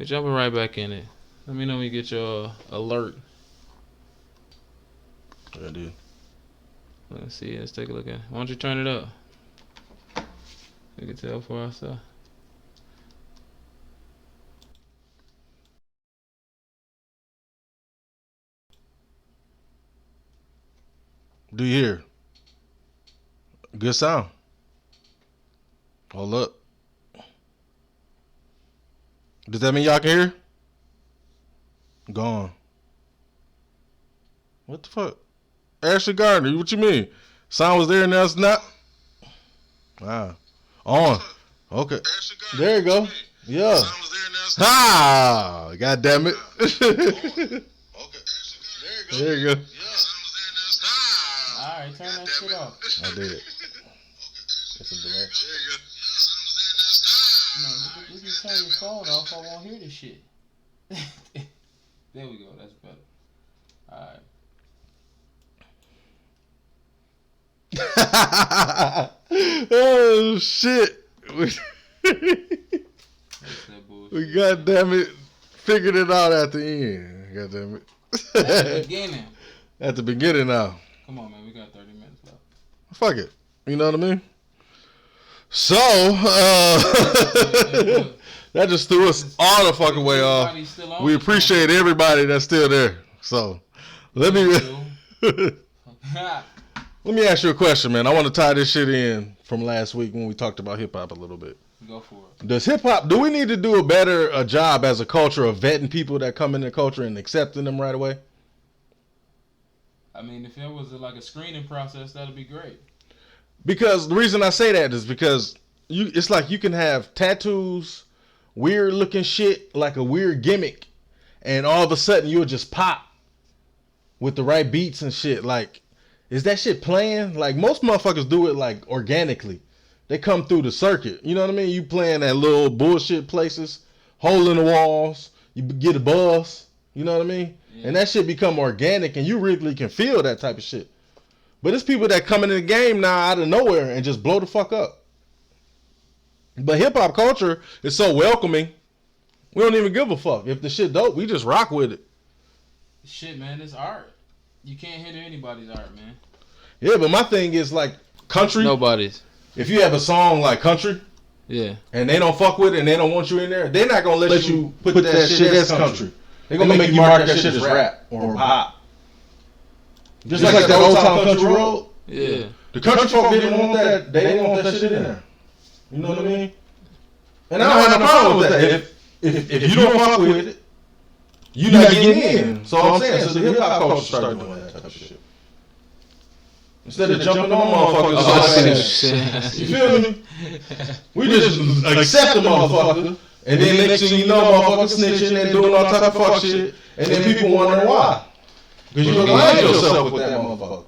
We're jumping right back in it. Let me know when you get your alert. I did. Let's see. Let's take a look at it. Why don't you turn it up? We can tell for ourselves. Do you hear? Good sound. Hold up. Does that mean y'all can hear? Gone. What the fuck? Ashley Gardner, what you mean? Sound was there and now it's not? Ah. On. Okay. There you go. Yeah. Ah, God damn it. There you go. Alright, turn that shit off. I did. That's a delay. No, you can turn your phone off. I won't hear this shit. There we go. That's better. Alright. Oh shit. We goddamn it figured it out at the end. Goddamn it. At the beginning. At the beginning now. Come on, man. We got 30 minutes left. Fuck it. You know what I mean? So, that just threw us all the fucking way off. We appreciate everybody that's still there. So, let me ask you a question, man. I want to tie this shit in from last week when we talked about hip hop a little bit. Go for it. Do we need to do a job as a culture of vetting people that come in the culture and accepting them right away? I mean, if it was like a screening process, that'd be great. Because the reason I say that is because it's like you can have tattoos, weird looking shit, like a weird gimmick, and all of a sudden you'll just pop with the right beats and shit. Like, is that shit playing? Like, most motherfuckers do it like organically. They come through the circuit. You know what I mean? You playing at little bullshit places, hole in the walls, you get a buzz. You know what I mean? Yeah. And that shit become organic, and you really can feel that type of shit. But it's people that come into the game now out of nowhere and just blow the fuck up. But hip hop culture is so welcoming. We don't even give a fuck. If the shit dope, we just rock with it. Shit, man, it's art. You can't hinder anybody's art, man. Yeah, but my thing is like country. Nobody's. If you have a song like country, yeah, and they don't fuck with it and they don't want you in there, they're not gonna let you put that shit as country. They're gonna make you mark that shit as rap or pop. Just like that old time country road. Yeah. The country folk didn't want that. They didn't want that shit in there. You know what I mean? And I don't have no problem with that. If you don't fuck with it, you're not getting in. So I'm saying, so the hip hop culture started doing that type of shit. Instead of jumping on motherfuckers, you feel me? We just accept the motherfucker, and then next thing you know, motherfuckers snitching and doing all type of fuck shit, and then people wondering why. Because you align yourself with that motherfucker.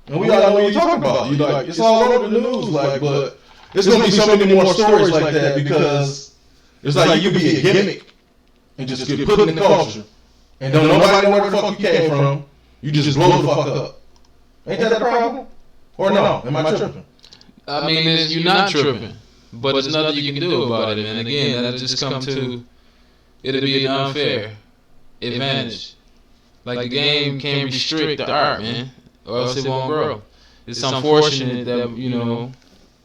And we all know what you're talking about. You like, it's all over the news, like, but there's gonna be so many more stories like that because it's like you be a gimmick and just get put in the culture, and don't nobody know where the fuck you came from. You just blow the fuck up. Ain't that a problem? Or no? Am I tripping? I mean, you're not tripping, but there's nothing you can do about it. And again, that'll just come to it'll be an unfair advantage. Like the game can't restrict the art, man, or else it won't grow. It's unfortunate that, you know,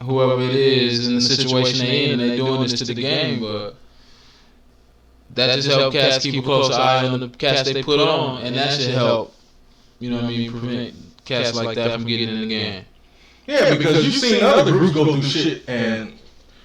whoever it is in the situation they're in and they're doing this to the game, but that just help cats keep a close eye on the cats they put on, and that should help, you know what I mean, prevent cats like that from getting in the game. Yeah, because you've seen other groups go through shit, and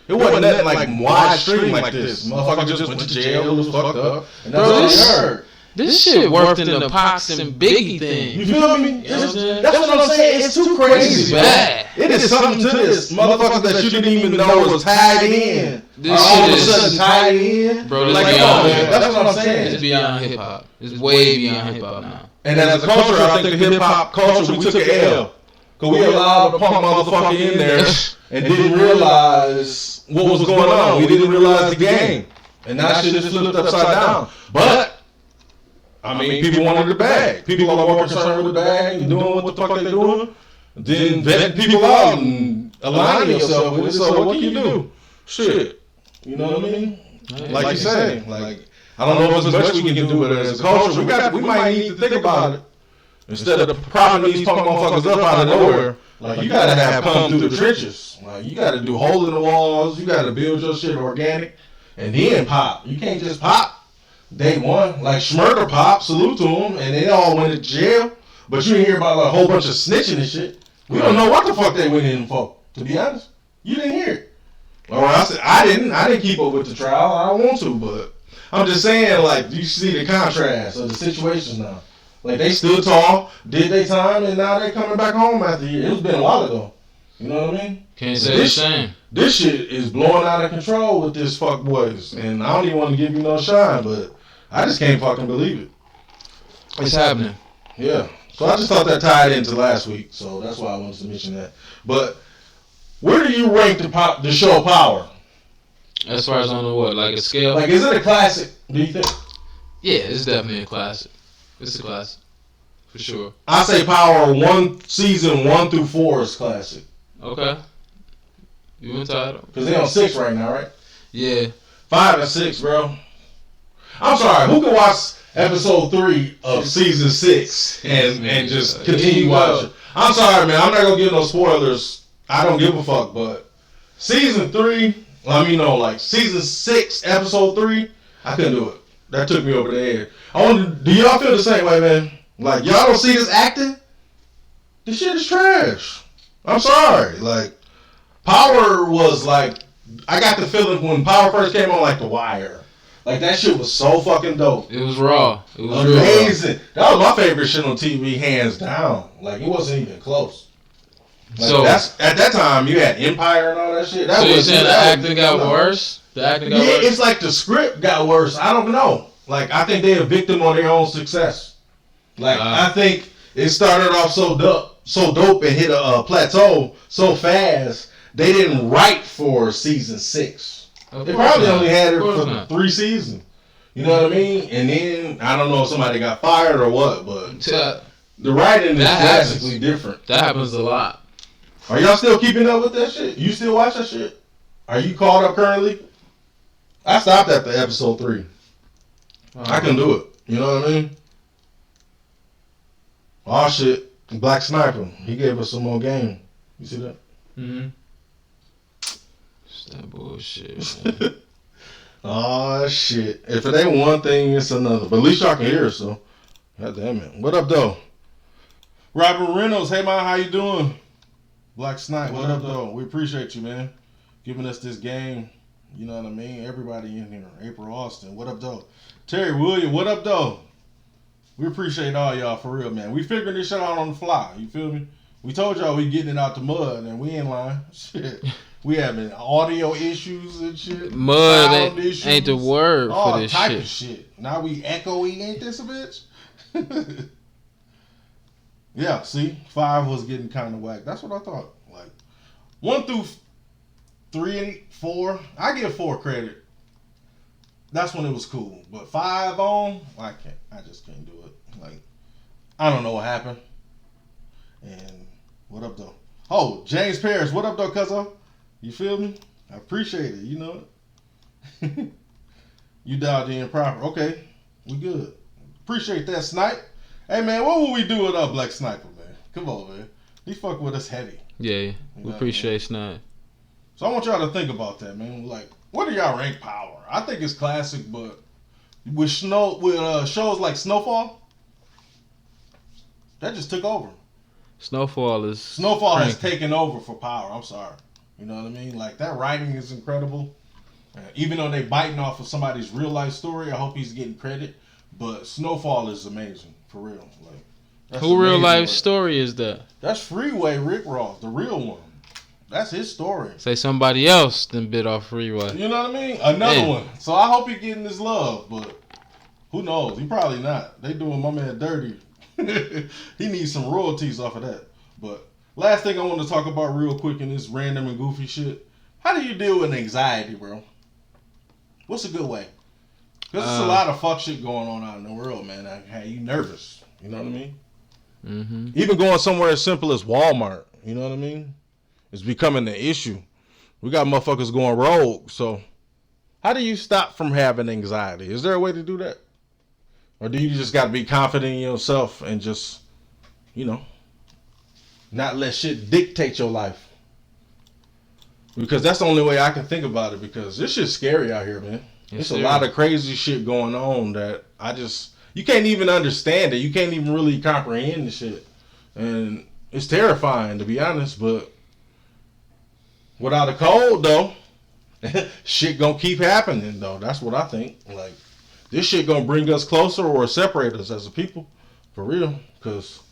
it wasn't that like wide stream like this. Motherfucker just went to jail, was fucked up, and that's all you heard. This shit worked in the Pox and Biggie thing. You feel me? That's what I'm saying. It's too crazy, man. It is something to this. Motherfuckers that you didn't even know was tied in. This all of a sudden tied in. Bro, this like, come on, man. That's what I'm saying. It's beyond hip hop. It's way beyond hip hop now. And as a culture, I think the hip hop culture, we took an L. Because we allowed the punk motherfucker in there and didn't realize what was going on. We didn't realize the game. And now shit just flipped upside down. But I mean, people wanted the bag. People are more concerned with the bag and doing what the fuck they're doing than vetting people out and aligning yourself with it. So what can you do? Shit. You know what I mean? Like you say, like I don't know if there's much we can do, but as a culture, we might need to think about it. Instead of propping these punk motherfuckers up out of nowhere, like you gotta have come through the trenches. Like you gotta do hole in the walls. You gotta build your shit organic, and then pop. You can't just pop day one. Like Schmurder pop, salute to them, and they all went to jail. But you didn't hear about like, a whole bunch of snitching and shit. We don't know what the fuck they went in for. To be honest, you didn't hear it. Or I said I didn't keep up with the trial. I don't want to, but I'm just saying, like you see the contrast of the situations now. Like, they stood tall, did their time, and now they coming back home after a year. It's been a while ago. You know what I mean? Can't say the same. This shit is blowing out of control with this fuck boys. And I don't even want to give you no shine, but I just can't fucking believe it. It's happening. Yeah. So I just thought that tied into last week. So that's why I wanted to mention that. But where do you rank the show Power? As far as on the what? Like a scale? Like, is it a classic, do you think? Yeah, it's definitely a classic. It's a classic. For sure. I say Power season 1 through 4 is classic. Okay. You entitled? Because they're on 6 right now, right? Yeah. 5 and 6, bro. I'm sorry. Who can watch episode 3 of season 6 and just continue watching? I'm sorry, man. I'm not going to give no spoilers. I don't give a fuck. But season 3, like season 6, episode 3, I couldn't do it. That took me over the edge. Do y'all feel the same way, man? Like, y'all don't see this acting? This shit is trash. I'm sorry. Like, Power was like, I got the feeling when Power first came on, like The Wire. Like, that shit was so fucking dope. It was raw. It was amazing. Raw. That was my favorite shit on TV, hands down. Like, it wasn't even close. Like, so that's at that time you had Empire and all that shit. So you're saying the acting got worse? The acting got worse? It's like the script got worse. I don't know. Like, I think they're a victim of their own success. Like, I think it started off so dope and hit a plateau so fast, they didn't write for season 6. They probably only had it for 3 seasons. You know what I mean? And then, I don't know if somebody got fired or what, but the writing is drastically different. That happens a lot. Are y'all still keeping up with that shit? You still watch that shit? Are you caught up currently? I stopped after episode 3. I can do it. You know what I mean? Oh shit. Black Sniper. He gave us some more game. You see that? Mm-hmm. It's that bullshit. Oh shit. If it ain't one thing, it's another. But at least y'all can hear us, so. God damn it. What up, though? Robert Reynolds. Hey, man. How you doing? Black Sniper. What up, though? We appreciate you, man. Giving us this game. You know what I mean? Everybody in here. April Austin. What up, though? Terry William. What up, though? We appreciate all y'all for real, man. We figuring this shit out on the fly. You feel me? We told y'all we getting it out the mud, and we in line. Shit. We having audio issues and shit. Mud ain't the word for this shit. All type of shit. Now we echoey, ain't this a bitch? Yeah, see? 5 was getting kind of whack. That's what I thought. Like, 1 through 3, 4, I give 4 credit. That's when it was cool. But 5 on, I just can't do it. Like, I don't know what happened. And what up, though? Oh, James Parrish, what up, though, cuzzo? You feel me? I appreciate it, you know it. You dialed in proper. Okay, we good. Appreciate that, Snipe. Hey, man, what would we do with Black Sniper, man? Come on, man. He fuck with us heavy. Yeah, we appreciate Snipe. So I want y'all to think about that, man. Like, what do y'all rank Power? I think it's classic, but with shows like Snowfall, that just took over. Snowfall has taken over for Power. I'm sorry. You know what I mean? Like, that writing is incredible. Even though they biting off of somebody's real life story, I hope he's getting credit. But Snowfall is amazing, for real. Like, who real life story is that? That's Freeway Rick Ross, the real one. That's his story. Say somebody else then bit off Freeway. You know what I mean? Another one. So I hope he's getting his love, but who knows? He probably not. They doing my man dirty. He needs some royalties off of that. But last thing I want to talk about real quick in this random and goofy shit. How do you deal with anxiety, bro? What's a good way? Because there's a lot of fuck shit going on out in the world, man. Hey, you nervous. You know what I mean? Mm-hmm. Even going somewhere as simple as Walmart. You know what I mean? It's becoming an issue. We got motherfuckers going rogue, so How do you stop from having anxiety? Is there a way to do that? Or do you just got to be confident in yourself and just, you know, not let shit dictate your life? Because that's the only way I can think about it, because this shit's scary out here, man. There's a lot of crazy shit going on that you can't even understand it. You can't even really comprehend the shit. And it's terrifying, to be honest, but without a code, though, shit gonna keep happening, though. That's what I think. Like, this shit gonna bring us closer or separate us as a people. For real. Because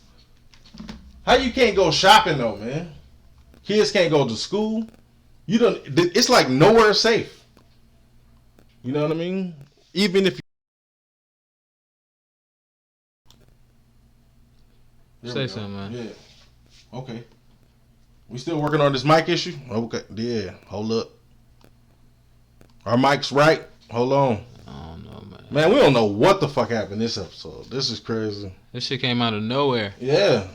how you can't go shopping, though, man? Kids can't go to school. It's like nowhere safe. You know what I mean? Even if you... Say something, man. Yeah. Okay. We still working on this mic issue? Okay. Yeah. Hold up. Our mic's right. Hold on. I don't know, man. Man, we don't know what the fuck happened this episode. This is crazy. This shit came out of nowhere. Yeah.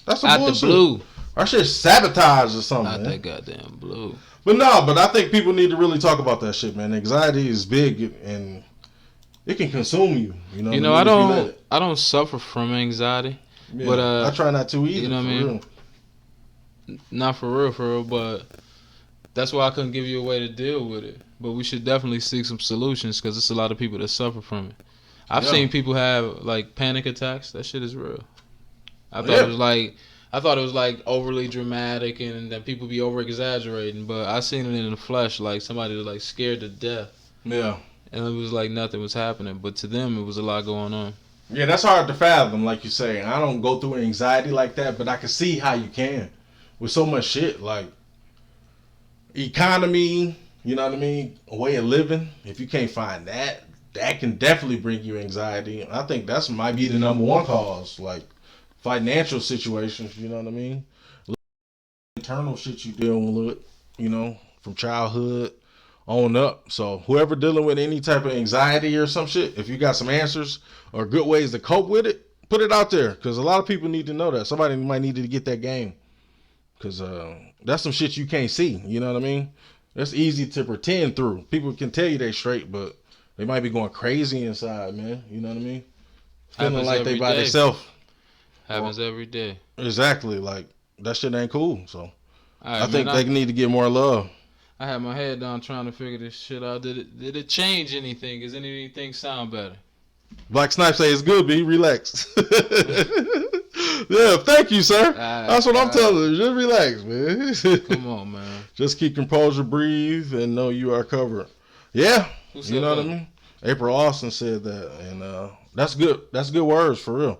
That's some out bullshit. The blue. Our shit sabotaged or something, Out man. that goddamn blue. But I think people need to really talk about that shit, man. Anxiety is big and it can consume you. You know, I don't suffer from anxiety. Yeah, but I try not to either. You know what I mean? Real. Not for real, but that's why I couldn't give you a way to deal with it. But we should definitely seek some solutions, because there's a lot of people that suffer from it. I've seen people have like panic attacks. That shit is real. I thought it was like overly dramatic and that people be over exaggerating, but I seen it in the flesh, like somebody was like scared to death. Yeah. And it was like nothing was happening, but to them it was a lot going on. Yeah, that's hard to fathom, like you say. I don't go through anxiety like that, but I can see how you can. With so much shit, like economy, you know what I mean? A way of living. If you can't find that can definitely bring you anxiety. I think that's might be the number one cause, like financial situations, you know what I mean? Internal shit you dealing with, you know, from childhood on up. So whoever dealing with any type of anxiety or some shit, if you got some answers or good ways to cope with it, put it out there, because a lot of people need to know that. Somebody might need to get that game, because that's some shit you can't see, you know what I mean? That's easy to pretend through. People can tell you they straight, but they might be going crazy inside, man. You know what I mean? Feeling like they by themselves. Happens every day. Exactly. Like, that shit ain't cool. So right, I think they need to get more love. I had my head down trying to figure this shit out. Did it change anything? Does anything sound better? Black Snipe say it's good, B. Relax. Yeah, thank you, sir. That's what I'm telling you. Just relax, man. Come on, man. Just keep composure, breathe, and know you are covered. Yeah. You know what I mean? April Austin said that, and that's good. That's good words, for real.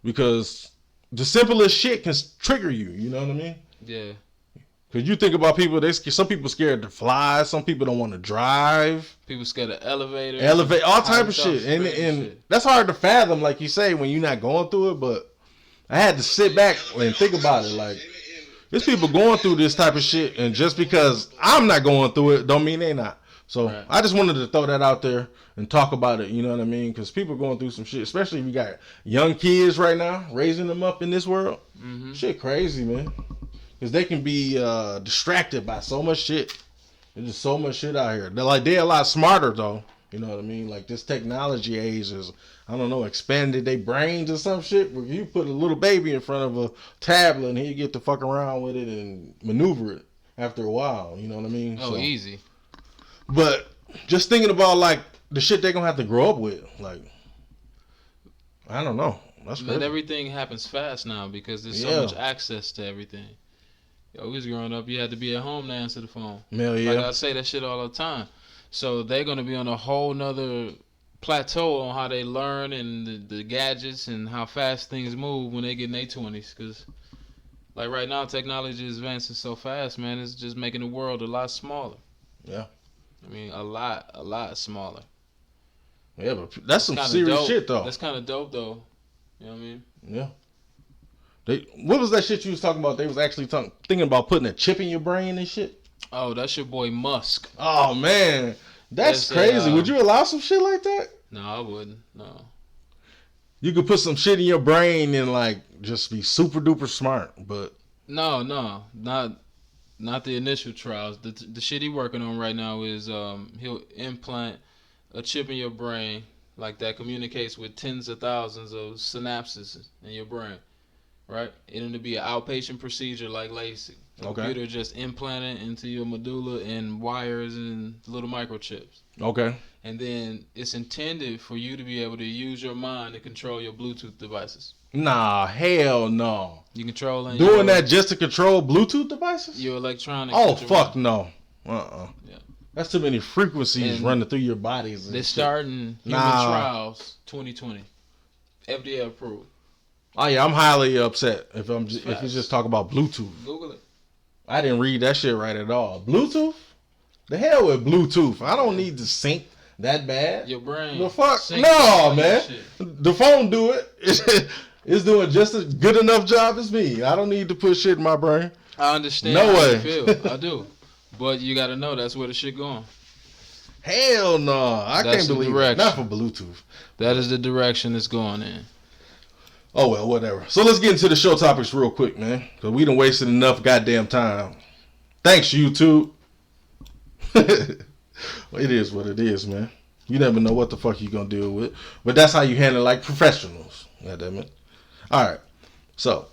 Because the simplest shit can trigger you. You know what I mean? Yeah. Because you think about people, some people scared to fly. Some people don't want to drive. People scared of elevators. All type of shit. And that's hard to fathom, like you say, when you're not going through it. But I had to sit back and think about it. Like, there's people going through this type of shit. And just because I'm not going through it, don't mean they not. So right. I just wanted to throw that out there and talk about it. You know what I mean? Because people are going through some shit. Especially if you got young kids right now, raising them up in this world. Mm-hmm. Shit crazy, man. Because they can be distracted by so much shit. There's just so much shit out here. They're a lot smarter, though. You know what I mean? Like, this technology age is, I don't know, expanded their brains or some shit. Where you put a little baby in front of a tablet and he get to fuck around with it and maneuver it after a while. You know what I mean? Oh, easy. But just thinking about, like, the shit they're going to have to grow up with. Like, I don't know. That's crazy. But everything happens fast now because there's so much access to everything. Yo, we was growing up, you had to be at home to answer the phone. Hell yeah. Like I say that shit all the time. So they're going to be on a whole nother plateau on how they learn and the gadgets and how fast things move when they get in their 20s. Because, like, right now, technology is advancing so fast, man. It's just making the world a lot smaller. Yeah. I mean, a lot smaller. Yeah, but that's some serious shit, though. That's kind of dope, though. You know what I mean? Yeah. What was that shit you was talking about? They was actually thinking about putting a chip in your brain and shit. Oh, that's your boy Musk. Oh man, that's crazy. Would you allow some shit like that? No, I wouldn't. No. You could put some shit in your brain and like just be super duper smart, but no, not not the initial trials. The shit he working on right now is he'll implant a chip in your brain like that communicates with tens of thousands of synapses in your brain, right? And it'll be an outpatient procedure like LASIK. Okay. Computer just implanted into your medulla and wires and little microchips. Okay. And then it's intended for you to be able to use your mind to control your Bluetooth devices. Nah, hell no. You controlling doing that just to control Bluetooth devices? Your electronics. Oh fuck no. Yeah. That's too many frequencies And running through your bodies. They're starting human trials 2020. FDA approved. Oh yeah, I'm highly upset if you just talk about Bluetooth. Google it. I didn't read that shit right at all. Bluetooth? The hell with Bluetooth. I don't need to sync that bad. Your brain. The fuck? No, man. The phone do it. It's doing just a good enough job as me. I don't need to put shit in my brain. I understand no how way. you feel. I do. But you got to know that's where the shit going. Hell no. I can't believe it. Not for Bluetooth. That is the direction it's going in. Oh, well, whatever. So let's get into the show topics real quick, man. Because we done wasted enough goddamn time. Thanks, YouTube. Well, it is what it is, man. You never know what the fuck you gonna deal with. But that's how you handle like professionals. Goddammit. Alright. So,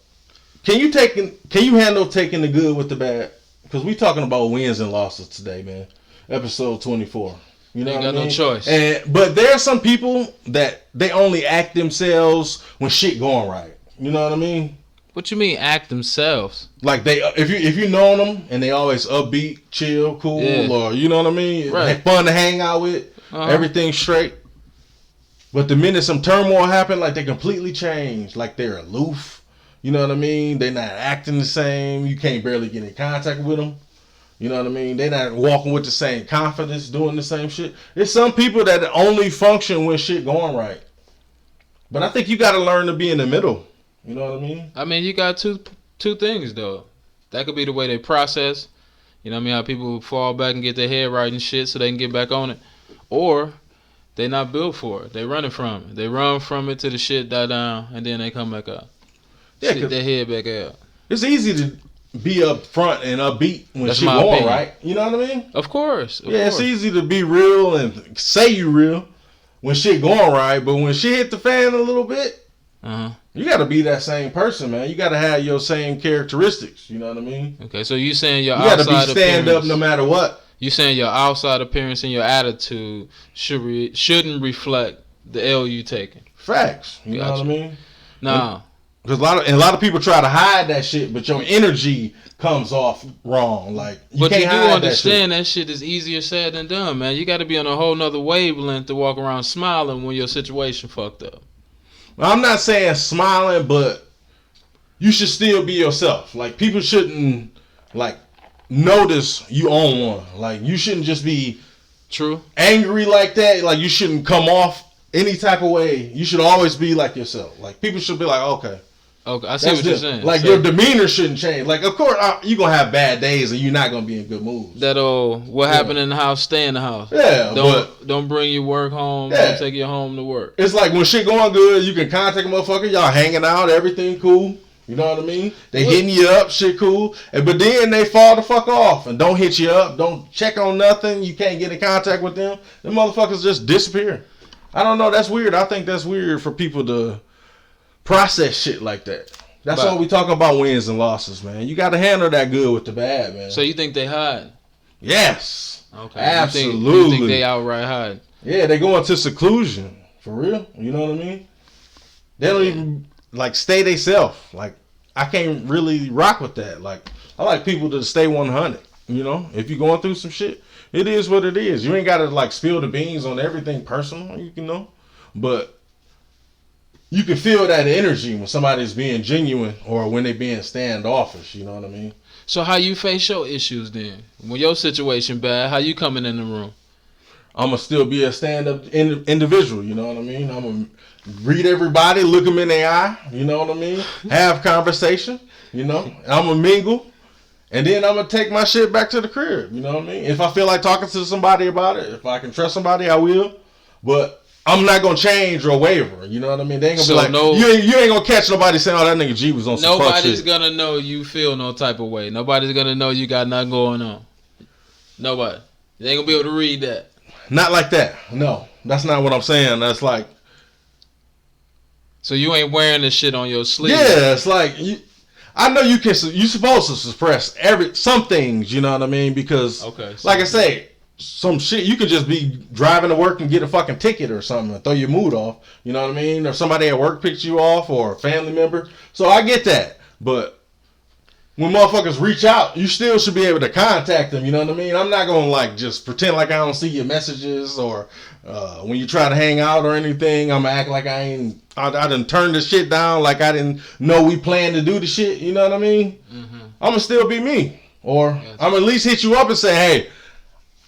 can you handle taking the good with the bad? Because we talking about wins and losses today, man. Episode 24. You know, ain't got no choice. But there are some people that they only act themselves when shit going right. You know what I mean? What you mean act themselves? Like if you know them and they always upbeat, chill, cool, or you know what I mean? Right. Fun to hang out with, everything straight. But the minute some turmoil happen, like they completely change. Like they're aloof. You know what I mean? They're not acting the same. You can't barely get in contact with them. You know what I mean? They're not walking with the same confidence, doing the same shit. There's some people that only function when shit going right. But I think you got to learn to be in the middle. You know what I mean? I mean, you got two things, though. That could be the way they process. You know what I mean? How people fall back and get their head right and shit so they can get back on it. Or they not built for it. They running from it. They run from it till the shit die down and then they come back up. Yeah, Shit their head back out. It's easy to be up front and upbeat when shit going right. You know what I mean? Of course. It's easy to be real and say you real when shit going right, but when shit hit the fan a little bit, you got to be that same person, man. You got to have your same characteristics. You know what I mean? Okay, so you saying you got to be stand up no matter what. You saying your outside appearance and your attitude shouldn't reflect the L you taking. Facts. You know what I mean? Nah. Because a lot of people try to hide that shit, but your energy comes off wrong. Like you can't hide understand that shit is easier said than done, man. You got to be on a whole nother wavelength to walk around smiling when your situation fucked up. Well, I'm not saying smiling, but you should still be yourself. Like people shouldn't like notice you own one. Like you shouldn't just be angry like that. Like you shouldn't come off any type of way. You should always be like yourself. Like people should be like, okay, I see what you're saying. Like your demeanor shouldn't change. Like of course you're gonna have bad days and you're not gonna be in good moods. That what happened in the house, stay in the house. Yeah, don't bring your work home. Yeah. Don't take your home to work. It's like when shit going good, you can contact a motherfucker. Y'all hanging out, everything cool. You know what I mean? They hitting you up, shit cool. But then they fall the fuck off and don't hit you up. Don't check on nothing. You can't get in contact with them. Them motherfuckers just disappear. I don't know. That's weird. I think that's weird for people to process shit like that. That's why we talking about wins and losses, man. You got to handle that good with the bad, man. So you think they hide? Yes. Okay. Absolutely. You think they outright hide? Yeah, they go into seclusion. For real. You know what I mean? They don't even like stay they self. Like I can't really rock with that. Like I like people to stay 100. You know, if you're going through some shit, it is what it is. You ain't got to like spill the beans on everything personal. You know, but you can feel that energy when somebody's being genuine or when they being standoffish. You know what I mean? So how you face your issues then? When your situation bad, how you coming in the room? I'm going to still be a stand-up individual. You know what I mean? I'm going to read everybody, look them in their eye. You know what I mean? Have conversation. You know? I'm going to mingle. And then I'm going to take my shit back to the crib. You know what I mean? If I feel like talking to somebody about it, if I can trust somebody, I will. But I'm not gonna change or waver. You know what I mean? They ain't gonna So be like, no- you ain't gonna catch nobody saying, "Oh, that nigga G was on some fuck Nobody's shit." gonna know you feel no type of way. Nobody's gonna know you got nothing going on. Nobody. They ain't gonna be able to read that. Not like that. No, that's not what I'm saying. That's like, So you ain't wearing this shit on your sleeve. yeah, it's like I know you supposed to suppress some things. You know what I mean? Because, Okay. So like I say, some shit you could just be driving to work and get a fucking ticket or something and throw your mood off. You know what I mean? Or somebody at work picks you off, or a family member. So I get that, but when motherfuckers reach out, you still should be able to contact them. You know what I mean? I'm not gonna like just pretend like I don't see your messages, or when you try to hang out or anything, I'm gonna act like I done turned this shit down, like I didn't know we planned to do the shit. You know what I mean? Mm-hmm. I'm gonna still be me, or I'm gonna at least hit you up and say, hey,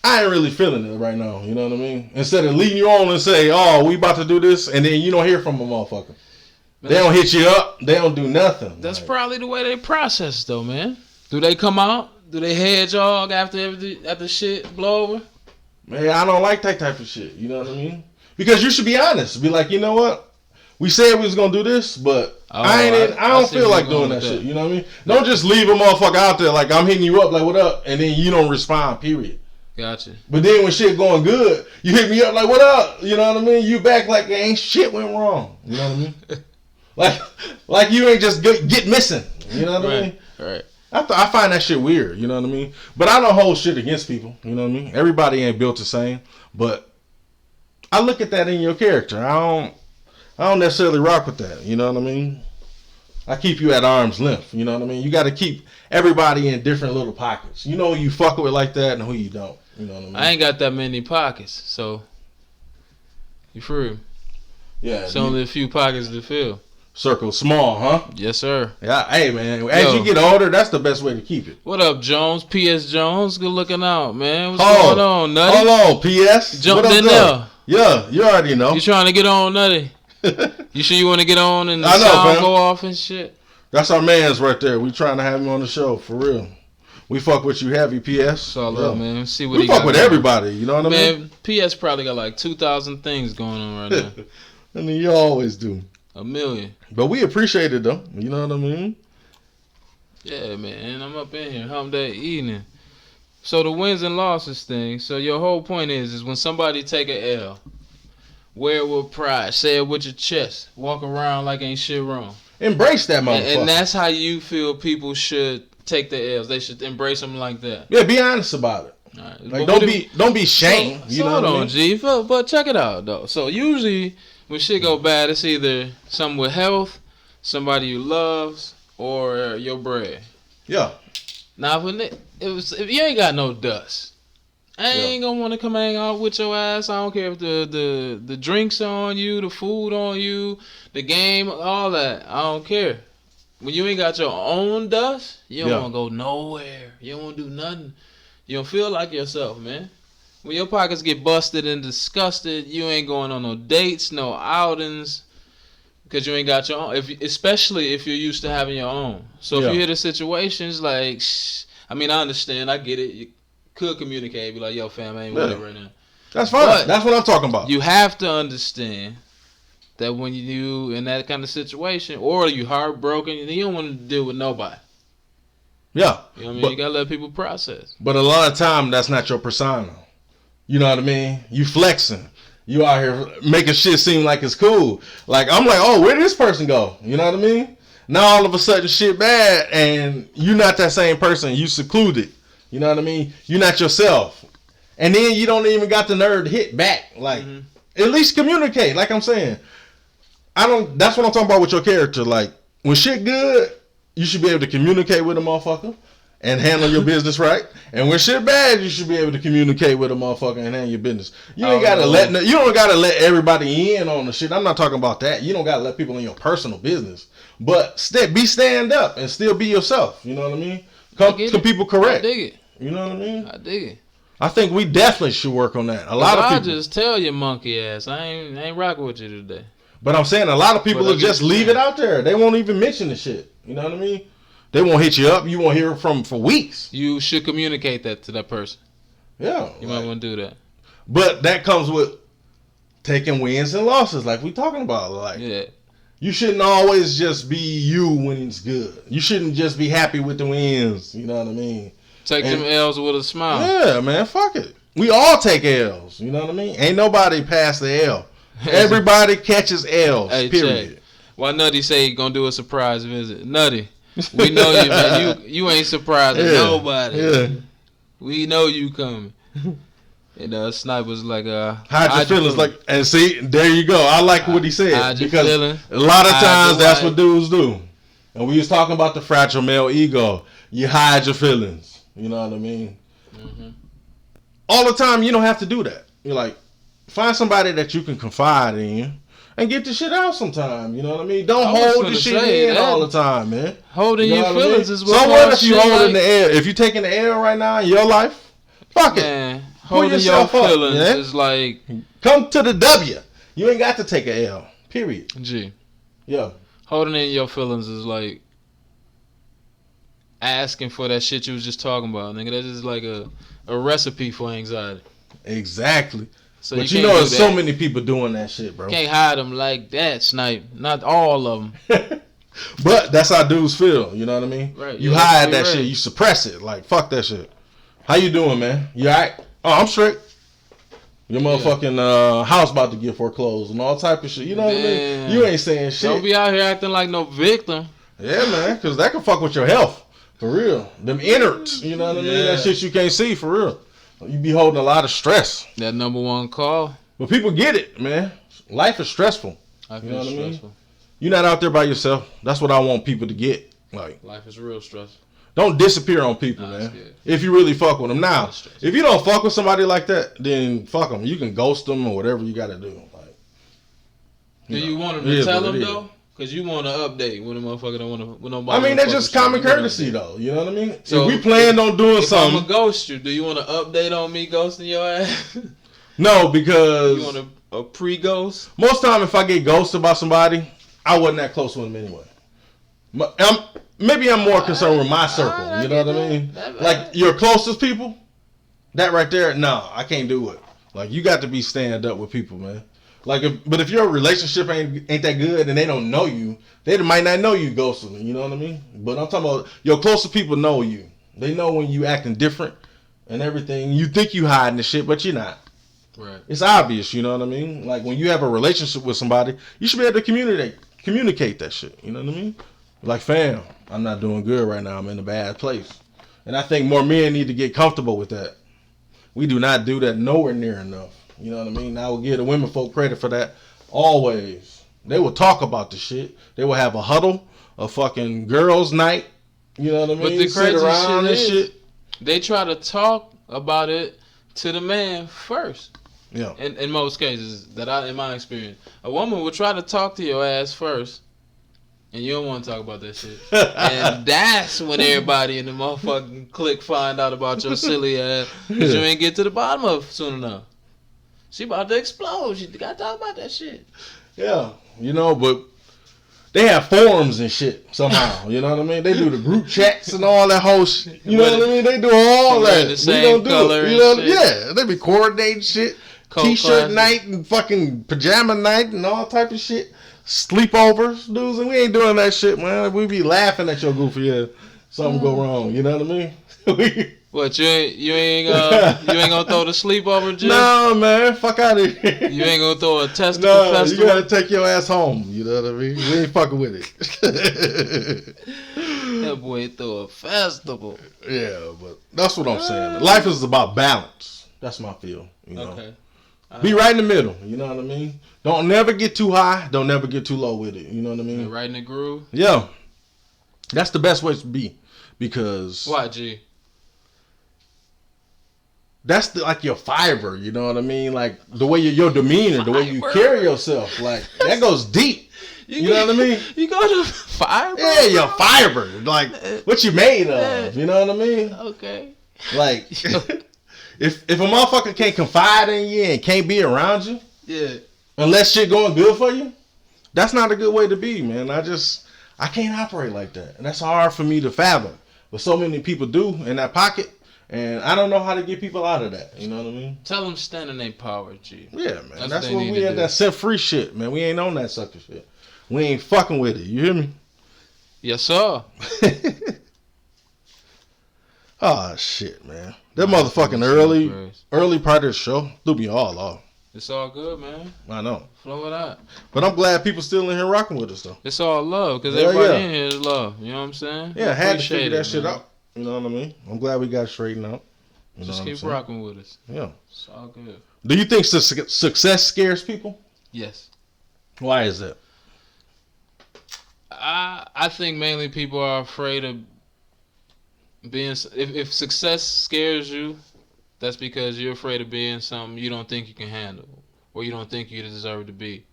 I ain't really feeling it right now. You know what I mean? Instead of leading you on and say, oh, we about to do this, and then you don't hear from a motherfucker. They don't hit you up. They don't do nothing. That's probably the way they process, though, man. Do they come out? Do they head jog after shit blow over? Man, I don't like that type of shit. You know what I mean? Because you should be honest. Be like, you know what? We said we was gonna do this, but I don't feel like doing that shit. You know what I mean? Don't just leave a motherfucker out there like I'm hitting you up like what up, and then you don't respond. Period. Gotcha. But then when shit going good, you hit me up like what up? You know what I mean? You back like ain't shit went wrong. You know what I mean? Like you ain't just get missing. You know what I mean? Right. I find that shit weird. You know what I mean? But I don't hold shit against people. You know what I mean? Everybody ain't built the same. But I look at that in your character. I don't necessarily rock with that. You know what I mean? I keep you at arm's length. You know what I mean? You got to keep everybody in different little pockets. You know who you fuck with like that and who you don't. You know what I mean? I ain't got that many pockets, so you free. Yeah. It's only a few pockets to fill. Circle small, huh? Yes, sir. Yeah, hey man. As you get older, that's the best way to keep it. What up, Jones? P.S. Jones, good looking out, man. What's going on, Nutty? Hold on, P.S. Jumped in there. Yeah, you already know. You trying to get on, Nutty? You sure you want to get on and the sound sound go off and shit? That's our man's right there. We trying to have him on the show for real. We fuck with you heavy, P.S. It's all up, man. See what we fuck with everybody. You know what I mean? Man, P.S. probably got like 2,000 things going on right now. And then you always do. 1 million. But we appreciate it though. You know what I mean? Yeah, man. I'm up in here hump day evening. So the wins and losses thing. So your whole point is when somebody take a L, wear it with pride. Say it with your chest. Walk around like ain't shit wrong. Embrace that motherfucker. And that's how you feel people should take the L's. They should embrace them like that. Yeah, be honest about it. All right. Like don't be shamed. So, hold on, G. But check it out though. So usually when shit go bad, it's either something with health, somebody you loves, or your bread. Yeah. Now if you ain't got no dust, I ain't gonna want to come hang out with your ass. I don't care if the drinks on you, the food on you, the game, all that. I don't care. When you ain't got your own dust, you don't want to go nowhere. You don't want to do nothing. You don't feel like yourself, man. When your pockets get busted and disgusted, you ain't going on no dates, no outings, because you ain't got your own. Especially if you're used to having your own. So if you hit a situation, it's like, I mean, I understand, I get it. You could communicate, be like, yo, fam, I ain't with it right now. That's fine. But that's what I'm talking about. You have to understand that when you in that kind of situation, or you heartbroken, you don't want to deal with nobody. Yeah. You know what I mean? You gotta let people process. But a lot of time, that's not your persona. You know what I mean? You flexing. You out here making shit seem like it's cool. Like, I'm like, oh, where did this person go? You know what I mean? Now all of a sudden shit bad and you're not that same person. You secluded. You know what I mean? You're not yourself. And then you don't even got the nerve to hit back. Like, at least communicate. Like I'm saying. That's what I'm talking about with your character. Like, when shit good, you should be able to communicate with a motherfucker and handle your business right. And when shit bad, you should be able to communicate with a motherfucker and handle your business. You ain't gotta you don't gotta let everybody in on the shit. I'm not talking about that. You don't gotta let people in your personal business. But stand up and still be yourself. You know what I mean? Come to people correct. I dig it. You know what I mean? I dig it. I think we definitely should work on that. A lot of people. I just tell your monkey ass, I ain't rocking with you today. But I'm saying a lot of people will just leave it out there. They won't even mention the shit. You know what I mean? They won't hit you up. You won't hear from for weeks. You should communicate that to that person. Yeah. You might want to do that. But that comes with taking wins and losses, like we talking about. Like, Yeah. you shouldn't always just be you when it's good. You shouldn't just be happy with the wins. You know what I mean? Take them L's with a smile. Yeah, man. Fuck it. We all take L's. You know what I mean? Ain't nobody past the L. Everybody catches L's. Hey, period. check. Why Nutty say he gonna do a surprise visit? Nutty, we know you, man. You ain't surprising nobody. Yeah. We know you coming. And Sniper's like, hide your feelings, like, and see, there you go. I like what he said, because a lot of times that's what dudes do. And we was talking about the fragile male ego. You hide your feelings. You know what I mean? Mm-hmm. All the time, you don't have to do that. You're like, find somebody that you can confide in and get the shit out sometime. You know what I mean? Don't hold the shit in all the time, man. Holding your feelings is what. So what if you holding the air? If you taking the air right now in your life, fuck it. Holding your feelings is like, come to the W. You ain't got to take a L. Period. G. Yeah. Holding in your feelings is like asking for that shit you was just talking about, nigga. That's just like a recipe for anxiety. Exactly. So but you know, there's so many people doing that shit, bro. Can't hide them like that, Snipe. Not all of them. But that's how dudes feel. You know what I mean? Right. You hide that shit. You suppress it. Like, fuck that shit. How you doing, man? You alright? Oh, I'm straight. Your motherfucking house about to get foreclosed and all type of shit. You know what I mean? You ain't saying shit. Don't be out here acting like no victim. Yeah, man, because that can fuck with your health. For real. Them innards. You know what I mean? That shit you can't see, for real. You be holding a lot of stress. That number one call. But people get it, man. Life is stressful. Life you know is what stressful. I mean? You're not out there by yourself. That's what I want people to get. Like, life is real stressful. Don't disappear on people, man. If you really fuck with them. Now, if you don't fuck with somebody like that, then fuck them. You can ghost them or whatever you got to do. Like, do you want them to tell them, though? Because you want to update when a motherfucker don't want to. When nobody. I mean, that's just common courtesy, though. You know what I mean? So if we planned on doing something. If I'm going to ghost you, do you want to update on me ghosting your ass? No, because. You want a pre-ghost? Most time, if I get ghosted by somebody, I wasn't that close with them anyway. Maybe I'm more concerned with my circle. You know what I mean? Like, your closest people, that right there, no, I can't do it. Like, you got to be stand up with people, man. Like, but if your relationship ain't that good and they don't know you, they might not know you ghosting them. You know what I mean? But I'm talking about your closest people know you. They know when you acting different and everything. You think you hiding the shit, but you're not. Right. It's obvious. You know what I mean? Like, when you have a relationship with somebody, you should be able to communicate that shit. You know what I mean? Like, fam, I'm not doing good right now. I'm in a bad place. And I think more men need to get comfortable with that. We do not do that nowhere near enough. You know what I mean? I will give the women folk credit for that always. They will talk about the shit. They will have a huddle, a fucking girls' night. You know what I mean? But the crazy around shit and is, shit. They try to talk about it to the man first. Yeah. In most cases, in my experience, a woman will try to talk to your ass first. And you don't want to talk about that shit. And that's when everybody in the motherfucking clique find out about your silly ass. Because you ain't get to the bottom of it soon enough. She about to explode. She got to talk about that shit. Yeah. You know, but they have forums and shit somehow. You know what I mean? They do the group chats and all that whole shit. You know what I mean? They do all that. The same color and shit. Yeah. They be coordinating shit. T-shirt night and fucking pajama night and all type of shit. Sleepovers, dudes, and we ain't doing that shit, man. We be laughing at your goofy ass. Something go wrong, you know what I mean? What, you ain't gonna throw the sleepover, Jim? No, man, fuck out of here. You ain't gonna throw a testicle festival? You gotta take your ass home, you know what I mean? We ain't fucking with it. That boy throw a festival. Yeah, but that's what I'm saying. Life is about balance. That's my feel, you know? Okay. Be right in the middle, you know what I mean? Don't never get too high, don't never get too low with it, you know what I mean? Right in the groove? Yeah. That's the best way to be, because... Why, G? That's like your fiber, you know what I mean? Like, the way your demeanor, the way you carry yourself, like, that goes deep. You know what I mean? You go to fiber? Yeah, your fiber. Like, what you made of, you know what I mean? Okay. Like... If a motherfucker can't confide in you and can't be around you, unless shit going good for you, that's not a good way to be, man. I can't operate like that. And that's hard for me to fathom. But so many people do in that pocket, And I don't know how to get people out of that. You know what I mean? Tell them stand in their power, G. Yeah, man. That's what what we had. That SimpFree shit, man. We ain't on that sucker shit. We ain't fucking with it. You hear me? Yes, sir. Oh shit, man. That motherfucking early part of the show threw me all off. It's all good, man. I know. Flow it out. But I'm glad people still in here rocking with us though. It's all love because everybody in here is love. You know what I'm saying? Yeah, I had to figure that shit out. You know what I mean? I'm glad we got it straightened out. Just keep rocking with us. Yeah. It's all good. Do you think success scares people? Yes. Why is that? I think mainly people are afraid of being. If success scares you, that's because you're afraid of being something you don't think you can handle or you don't think you deserve to be.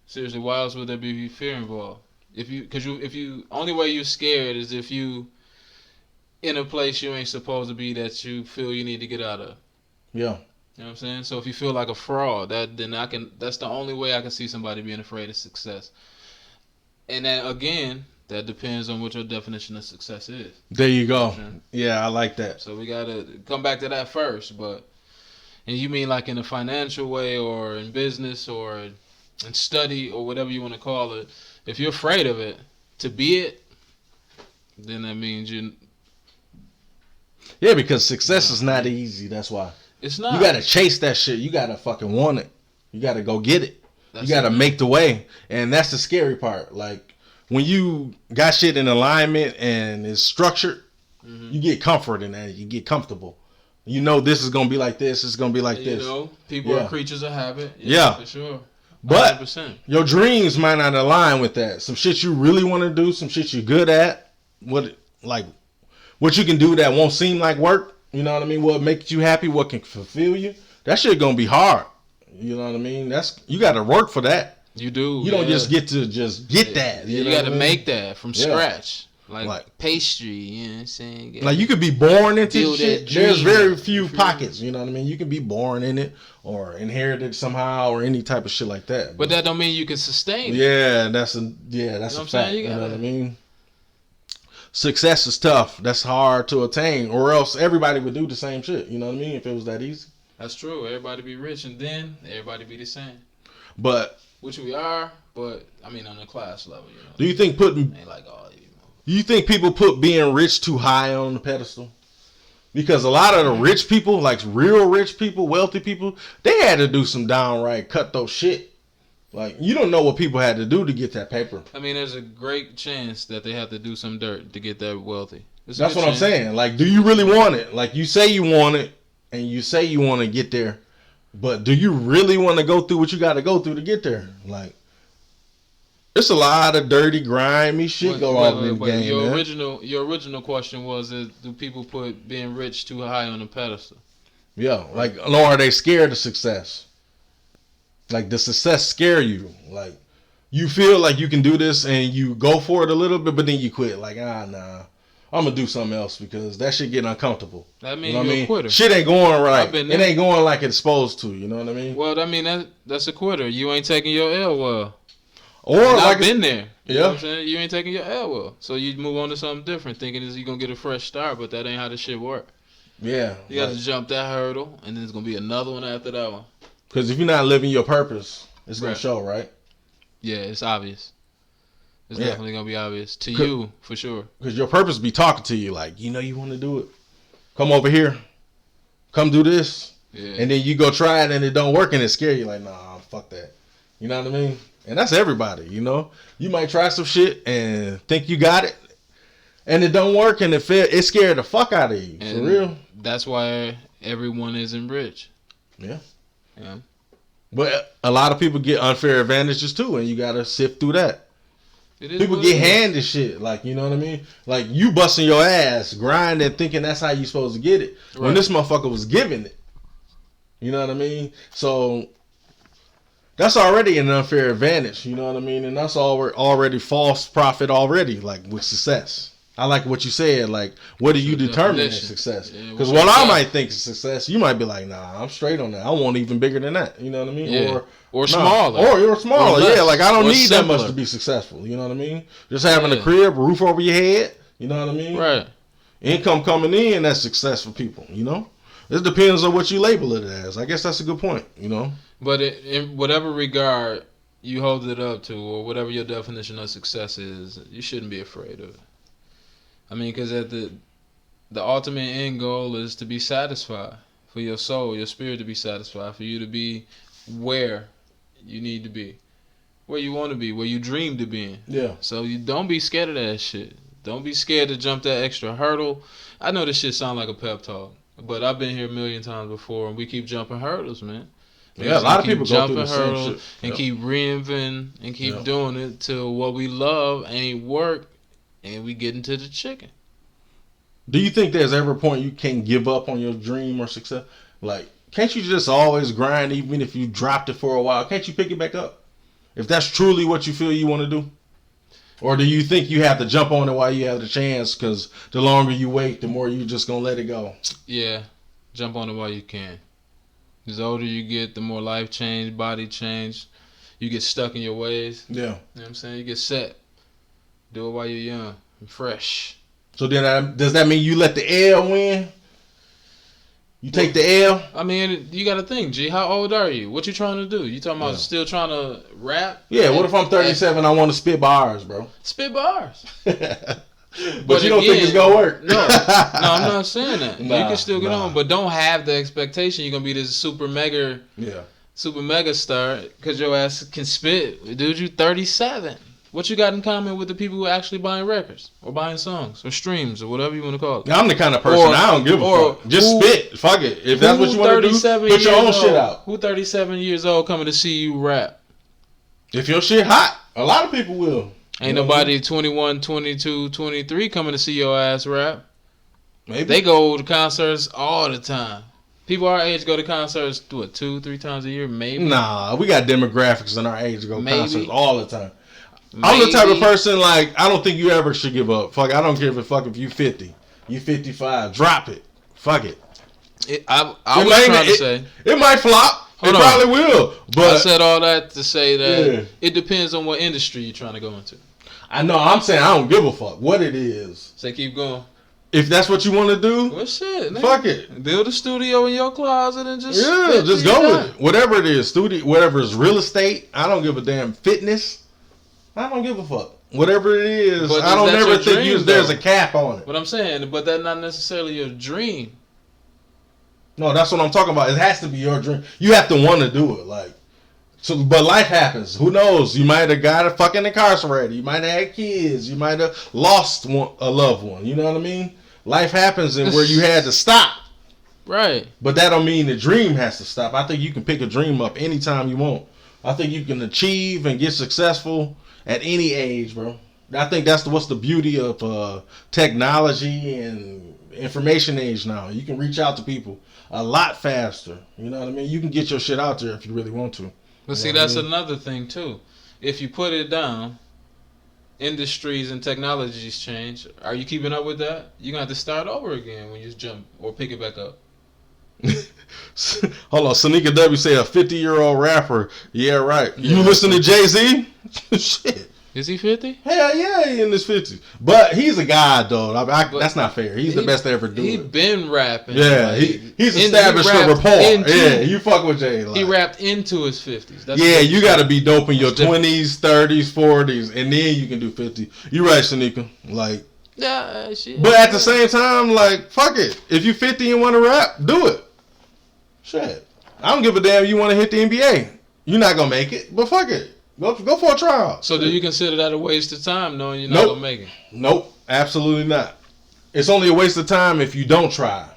Seriously, why else would there be fear involved? If you only way you're scared is if you in a place you ain't supposed to be that you feel you need to get out of. Yeah. You know what I'm saying? So if you feel like a fraud, that's the only way I can see somebody being afraid of success. And then again, that depends on what your definition of success is. There you go. Yeah, I like that. So we gotta come back to that first. And you mean like in a financial way or in business or in study or whatever you want to call it. If you're afraid of it, to be it, then that means you. Yeah, because success is not easy. That's why. It's not. You gotta chase that shit. You gotta fucking want it. You gotta go get it. You gotta make the way. And that's the scary part. Like, when you got shit in alignment and it's structured, you get comfort in that. You get comfortable. You know this is gonna be like this. It's gonna be like this. You know, people are creatures of habit. Yeah. For sure. 100%. But your dreams might not align with that. Some shit you really want to do, some shit you're good at, what you can do that won't seem like work. You know what I mean? What makes you happy? What can fulfill you? That shit gonna be hard. You know what I mean? You got to work for that. You do. You don't just get to get that. You got to make that from scratch. Like pastry, you know what I'm saying? Like you could be born into shit. There's very few pockets, you know what I mean? You can be born in it or inherited somehow or any type of shit like that. But that don't mean you can sustain it. Yeah, that's a fact. You know what I mean? Success is tough. That's hard to attain, or else everybody would do the same shit. You know what I mean? If it was that easy. That's true. Everybody be rich and then everybody be the same. But which we are, but I mean on the class level, you know. Do you think ain't like all you know. You think people put being rich too high on the pedestal? Because a lot of the rich people, like real rich people, wealthy people, they had to do some downright cutthroat shit. Like, you don't know what people had to do to get that paper. I mean, there's a great chance that they have to do some dirt to get that wealthy. That's what I'm saying. Like, do you really want it? Like, you say you want it, and you say you want to get there, but do you really want to go through what you got to go through to get there? Like, it's a lot of dirty, grimy shit go on in the game. Your original question was: do people put being rich too high on the pedestal? Yeah, like, or are they scared of success? Like, does success scare you? Like, you feel like you can do this and you go for it a little bit, but then you quit. Like, nah, I'm gonna do something else because that shit getting uncomfortable. That means you're a quitter. Shit ain't going right. It ain't going like it's supposed to. You know what I mean? Well, I mean that's a quitter. You ain't taking your L well. Or I've been there. You know what I'm Yeah. saying? You ain't taking your L well. So you move on to something different, thinking you're going to get a fresh start, but that ain't how this shit work. Yeah. You got to jump that hurdle, and then there's going to be another one after that one. Because if you're not living your purpose, it's going to show, right? Yeah, it's obvious. It's definitely going to be obvious to you, for sure. Because your purpose be talking to you like, you know you want to do it. Come over here. Come do this. Yeah. And then you go try it and it don't work and it scare you like, nah, fuck that. You know what I mean? And that's everybody, you know. You might try some shit and think you got it, and it don't work, and it scared the fuck out of you. And for real. That's why everyone isn't rich. Yeah. Yeah. But a lot of people get unfair advantages too, and you gotta sift through that. People get handed shit, like, you know what I mean? Like, you busting your ass, grinding, thinking that's how you supposed to get it. Right. When this motherfucker was giving it. You know what I mean? So that's already an unfair advantage, you know what I mean? And that's already false profit already, like, with success. I like what you said, like, what do you determine as success? Because what I might think is success, you might be like, nah, I'm straight on that. I want even bigger than that, you know what I mean? Yeah. Or smaller. Or you're smaller, yeah. Like, I don't need that much to be successful, you know what I mean? Just having a crib, roof over your head, you know what I mean? Right. income coming in, that's success for people. You know, it depends on what you label it as. I guess that's a good point. You know, but in whatever regard you hold it up to, or whatever your definition of success is, you shouldn't be afraid of it. I mean, because at the ultimate end goal is to be satisfied, for your soul, your spirit to be satisfied, for you to be where you need to be, where you want to be, where you dream to be in. Yeah. So you don't be scared of that shit. Don't be scared to jump that extra hurdle. I know this shit sound like a pep talk, but I've been here a million times before, and we keep jumping hurdles, man. Yeah, a lot of people go through the same shit. And keep reinventing and keep doing it till what we love ain't work, and we get into the chicken. Do you think there's ever a point you can't give up on your dream or success? Like, can't you just always grind even if you dropped it for a while? Can't you pick it back up? If that's truly what you feel you want to do? Or do you think you have to jump on it while you have the chance, because the longer you wait, the more you're just going to let it go? Yeah, jump on it while you can. The older you get, the more life change, body change. You get stuck in your ways. Yeah. You know what I'm saying? You get set. Do it while you're young and fresh. So then, does that mean you let the L win? You take the L? I mean, you got to think, G. How old are you? What you trying to do? You talking about still trying to rap? Yeah, what if I'm 37 I want to spit bars, bro? Spit bars. But you don't think it's going to work? No, I'm not saying that. You can still get on, but don't have the expectation you're going to be this super mega star because your ass can spit. Dude, you 37. What you got in common with the people who are actually buying records or buying songs or streams or whatever you want to call it? I'm the kind of person, I don't give a fuck. Just spit. Fuck it. If that's what you want to do, put your own shit out. Who 37 years old coming to see you rap? If your shit hot, a lot of people will. Ain't nobody 21, 22, 23 coming to see your ass rap. Maybe. They go to concerts all the time. People our age go to concerts, 2-3 times a year, maybe. Nah, we got demographics in our age to go to concerts all the time. Maybe. I'm the type of person, like, I don't think you ever should give up. Fuck, I don't give a fuck if you 50. You 55. Drop it. Fuck it. I was trying to say. It might flop. It probably will. But I said all that to say that it depends on what industry you're trying to go into. I know. I'm saying I don't give a fuck what it is. Say keep going. If that's what you want to do, well, shit, man. Fuck it. Build a studio in your closet and just just go with it. Whatever it is, whatever is real estate. I don't give a damn. Fitness. I don't give a fuck. Whatever it is, but I don't ever think there's a cap on it. But I'm saying, but that's not necessarily your dream. No, that's what I'm talking about. It has to be your dream. You have to want to do it, like. So, but life happens. Who knows? You might have got fucking incarcerated. You might have had kids. You might have lost a loved one. You know what I mean? Life happens, and where you had to stop. Right. But that don't mean the dream has to stop. I think you can pick a dream up anytime you want. I think you can achieve and get successful at any age, bro. I think that's what's the beauty of technology and information age now. You can reach out to people a lot faster. You know what I mean? You can get your shit out there if you really want to. But see, that's another thing too. If you put it down, industries and technologies change. Are you keeping up with that? You're going to have to start over again when you jump or pick it back up. Hold on, Sanika W say a 50-year-old rapper. Yeah, right. You listen to Jay-Z? Shit. Is he 50? Hell yeah, he in his 50s. But he's a god, though. That's not fair. He's the best to ever do it. He been rapping. Yeah, he's established a rapport. Yeah, you fuck with Jay. Like. He rapped into his 50s. That's you got to be dope in your 20s, 30s, 40s, and then you can do 50. You right, Shanika. Like, yeah, shit. But at the same time, like, fuck it. If you 50 and want to rap, do it. Shit. I don't give a damn if you want to hit the NBA. You're not going to make it, but fuck it. Go for a trial. So do you consider that a waste of time knowing you're not going to make it? Nope. Absolutely not. It's only a waste of time if you don't try.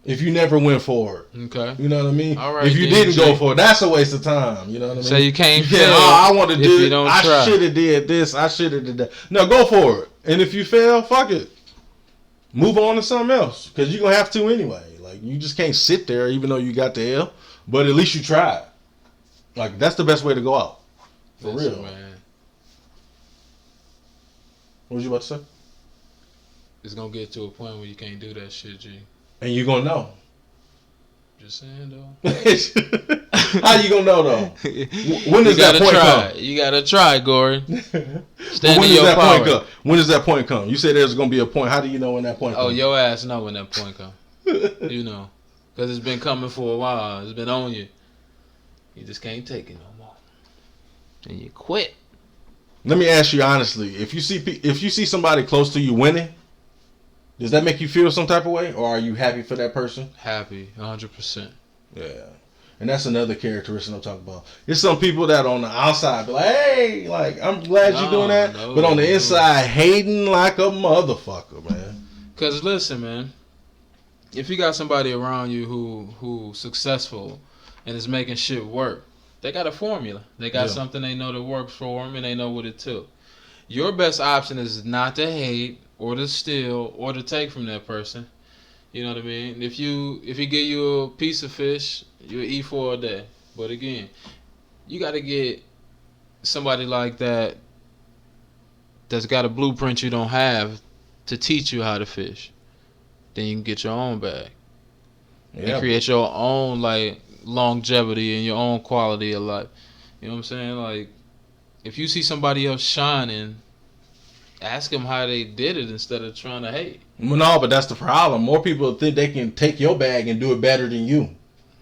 If you never went for it. Okay. You know what I mean? All right, if you didn't go for it, that's a waste of time. You know what I mean? So you can't fail I want to do it. I should have did this. I should have did that. No, go for it. And if you fail, fuck it. Move on to something else. Because you're going to have to anyway. Like, you just can't sit there even though you got the L. But at least you tried. Like, that's the best way to go out. For real, man. What was you about to say? It's gonna get to a point where you can't do that shit, G. And you're gonna know. Just saying, though. How you gonna know though? When does that point come? You gotta try, Gordon. Stand in your power. Point come? When does that point come? You said there's gonna be a point. How do you know when that point comes? Oh, your ass know when that point comes. You know, because it's been coming for a while. It's been on you. You just can't take it no more, and you quit. Let me ask you honestly: if you see somebody close to you winning, does that make you feel some type of way, or are you happy for that person? Happy, 100%. Yeah. And that's another characteristic I'm talking about. There's some people that on the outside be like, hey, like, I'm glad you're doing that. But on the inside, hating like a motherfucker, man. Because listen, man, if you got somebody around you who's successful and is making shit work, they got a formula. They got something they know that works for them, and they know what it took. Your best option is not to hate or to steal or to take from that person. You know what I mean? If he give you a piece of fish, you'll eat for a day. But again, you got to get somebody like that that's got a blueprint you don't have to teach you how to fish. Then you can get your own bag. And create your own like longevity and your own quality of life. You know what I'm saying? Like, if you see somebody else shining, ask them how they did it instead of trying to hate. Well, no, but that's the problem. More people think they can take your bag and do it better than you.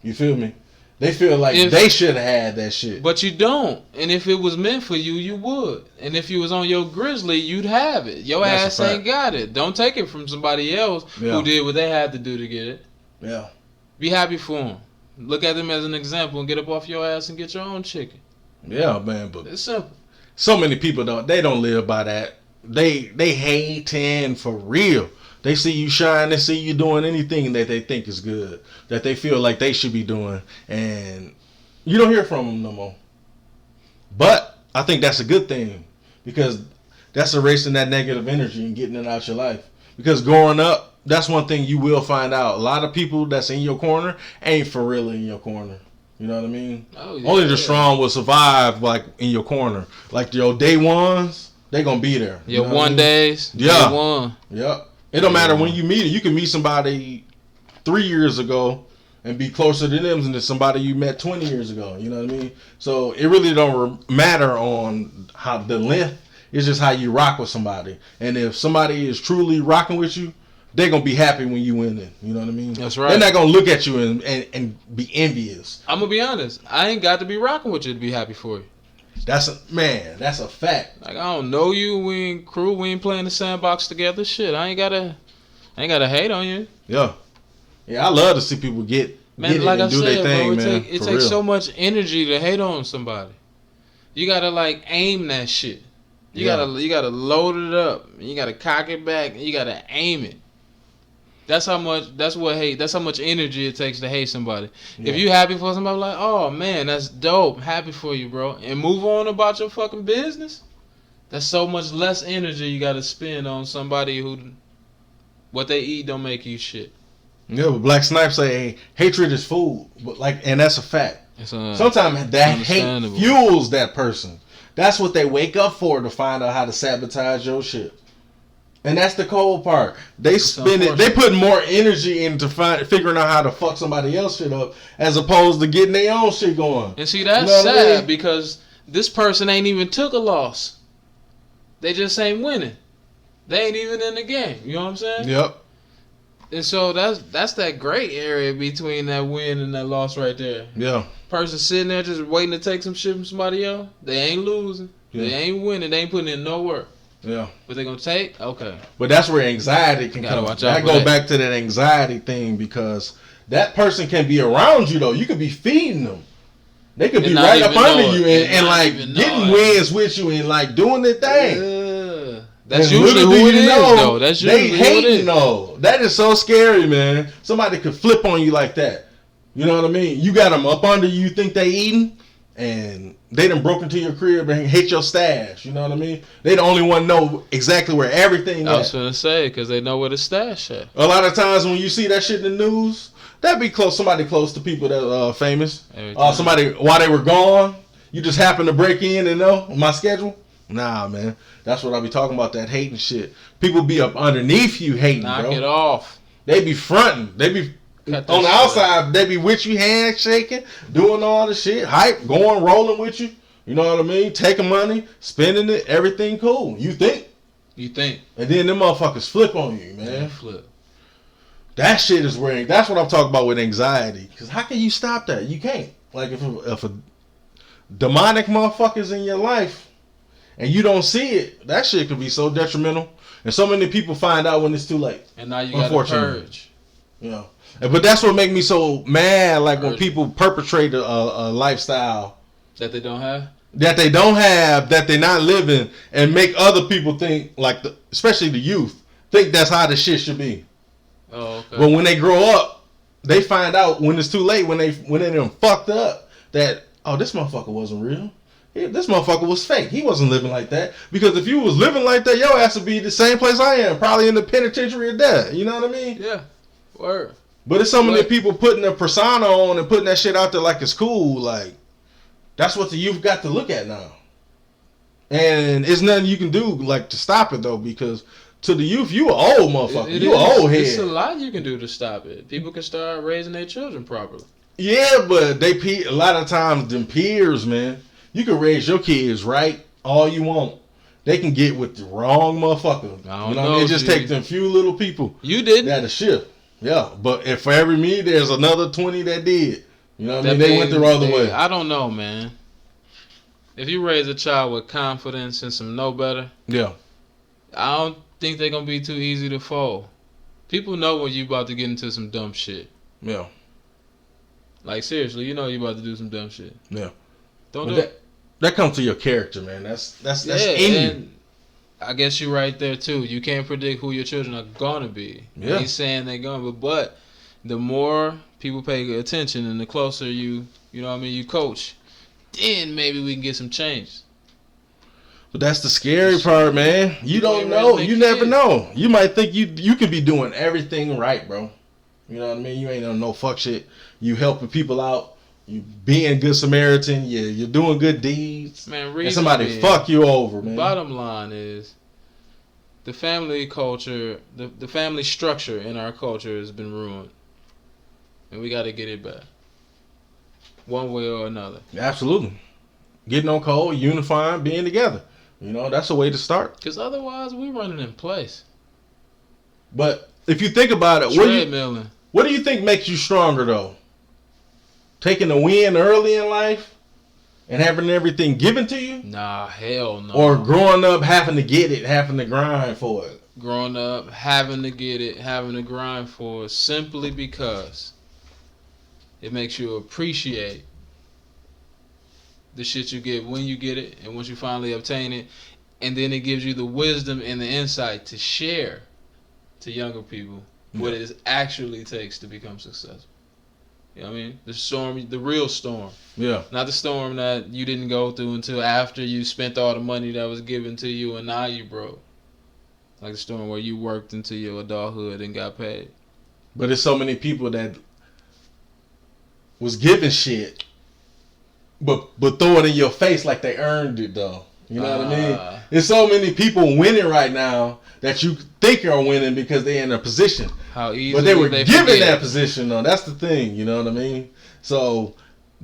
You feel me? They feel like they should have had that shit. But you don't. And if it was meant for you, you would. And if you was on your grizzly, you'd have it. Your ass ain't got it. Don't take it from somebody else who did what they had to do to get it. Yeah. Be happy for them. Look at them as an example and get up off your ass and get your own chicken. Yeah, man. But it's simple. So many people don't live by that. They hating for real. They see you shine, they see you doing anything that they think is good, that they feel like they should be doing, and you don't hear from them no more. But I think that's a good thing, because that's erasing that negative energy and getting it out your life. Because growing up, that's one thing you will find out. A lot of people that's in your corner ain't for real in your corner. You know what I mean? Oh, yeah, only the strong will survive, like, in your corner. Like your day ones, they gonna be there. Your one days, yeah. Day one. Yep. It don't matter when you meet it. You can meet somebody 3 years ago and be closer to them than somebody you met 20 years ago. You know what I mean? So it really don't matter on how the length. It's just how you rock with somebody. And if somebody is truly rocking with you, they're going to be happy when you win it. You know what I mean? That's right. They're not going to look at you and be envious. I'm going to be honest. I ain't got to be rocking with you to be happy for you. That's a fact. Like, I don't know you. We ain't crew. We ain't playing the sandbox together. Shit, I ain't gotta hate on you. Yeah, I love to see people get like I do their thing, bro, man. It takes so much energy to hate on somebody. You gotta like aim that shit. You gotta load it up. You gotta cock it back. And you gotta aim it. That's how much energy it takes to hate somebody. Yeah. If you happy for somebody, like, oh man, that's dope. Happy for you, bro. And move on about your fucking business. That's so much less energy you gotta spend on somebody who what they eat don't make you shit. Yeah, but Black Snipe say hatred is food. But and that's a fact. Sometimes that hate fuels that person. That's what they wake up for, to find out how to sabotage your shit. And that's the cold part. They put more energy into figuring out how to fuck somebody else shit up, as opposed to getting their own shit going. And see, that's sad, because this person ain't even took a loss. They just ain't winning. They ain't even in the game. You know what I'm saying? Yep. And so that's that gray area between that win and that loss right there. Yeah. Person sitting there just waiting to take some shit from somebody else. They ain't losing. Yeah. They ain't winning. They ain't putting in no work. Yeah. What they gonna take? Okay. But that's where anxiety can come. I go back to that anxiety thing, because that person can be around you though. You could be feeding them. They could be right up under you and like getting wins with you and like doing their thing. That's usually who it is though. That's usually who it is. No, that is so scary, man. Somebody could flip on you like that. You know what I mean? You got them up under you, think they eating, and they done broke into your crib and hate your stash. You know what I mean? They the only one know exactly where everything is. I was gonna say, because they know where the stash at. A lot of times when you see that shit in the news, that be somebody close to people that famous. Somebody, while they were gone, you just happen to break in and know my schedule. Nah, man. That's what I be talking about, that hating shit. People be up underneath you hating, Knock bro. It off. They be fronting. They be On the outside, they be with you, handshaking, doing all the shit, hype, going, rolling with you. You know what I mean? Taking money, spending it, everything cool. You think. And then them motherfuckers flip on you, man. Yeah, flip. That shit is weird. That's what I'm talking about with anxiety. Because how can you stop that? You can't. Like, if a demonic motherfucker's in your life and you don't see it, that shit could be so detrimental. And so many people find out when it's too late. And now you got to purge. You know. But that's what make me so mad, like when people perpetrate a lifestyle that they don't have, that they're not living, and make other people think, like especially the youth, think that's how the shit should be. Oh, okay. But when they grow up, they find out when it's too late, when they done fucked up, that this motherfucker wasn't real. This motherfucker was fake. He wasn't living like that. Because if you was living like that, your ass would be the same place I am, probably in the penitentiary of death. You know what I mean? Yeah. Word. But it's so many people putting a persona on and putting that shit out there like it's cool. Like, that's what the youth got to look at now. And it's nothing you can do, like, to stop it, though, because to the youth, you an old motherfucker. You an old head. It's a lot you can do to stop it. People can start raising their children properly. Yeah, but a lot of times, them peers, man, you can raise your kids right all you want. They can get with the wrong motherfucker. I don't know. It just takes them few little people. You didn't. That'll shift. Yeah, but if for every me, there's another 20 that did. You know what I mean? They went the other way. I don't know, man. If you raise a child with confidence and some know better, yeah, I don't think they're gonna be too easy to fold. People know when you about to get into some dumb shit. Yeah. Like, seriously, you know you about to do some dumb shit. Yeah. Don't do it. That comes to your character, man. That's in you. I guess you're right there too. You can't predict who your children are gonna be. Yeah. He's saying they're gonna, but the more people pay attention and the closer you know what I mean, you coach, then maybe we can get some change. But that's the scary part, man. You don't know. You never know. You might think you could be doing everything right, bro. You know what I mean? You ain't on no fuck shit. You helping people out. You being good Samaritan. You're doing good deeds. Man, and somebody fuck you over, man. Bottom line is, the family culture, the family structure in our culture has been ruined. And we got to get it back. One way or another. Absolutely. Getting on code, unifying, being together. You know, that's a way to start. Because otherwise, we're running in place. But if you think about it, what do you think makes you stronger, though? Taking a win early in life and having everything given to you? Nah, hell no. Or growing up having to get it, having to grind for it? Growing up having to get it, having to grind for it, simply because it makes you appreciate the shit you get when you get it and once you finally obtain it. And then it gives you the wisdom and the insight to share to younger people what it actually takes to become successful. You know what I mean? The storm, the real storm. Yeah. Not the storm that you didn't go through until after you spent all the money that was given to you and now you broke. Like the storm where you worked into your adulthood and got paid. But there's so many people that was given shit, but throw it in your face like they earned it, though. You know what I mean? There's so many people winning right now that you think are winning because they're in a position. How easy? But they were given that position, though. That's the thing. You know what I mean? So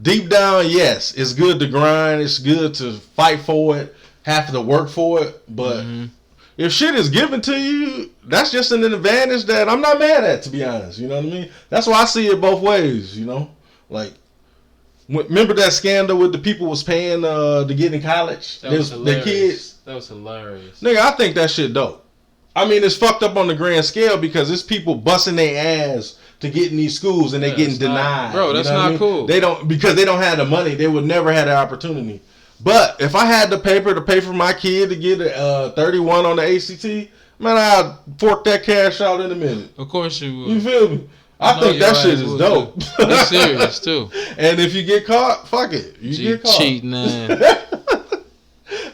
deep down, yes, it's good to grind. It's good to fight for it, have to work for it. But if shit is given to you, that's just an advantage that I'm not mad at, to be honest. You know what I mean? That's why I see it both ways, you know? Like, remember that scandal with the people was paying to get in college? That was hilarious. Their kids? That was hilarious. Nigga, I think that shit dope. I mean, it's fucked up on the grand scale because it's people busting their ass to get in these schools and they getting denied. Bro, that's not cool. They don't, because they don't have the money. They would never have the opportunity. But if I had the paper to pay for my kid to get a 31 on the ACT, man, I'd fork that cash out in a minute. Of course you would. You feel me? I think that shit is dope. That's serious too. And if you get caught, fuck it. You get caught. Cheating, man.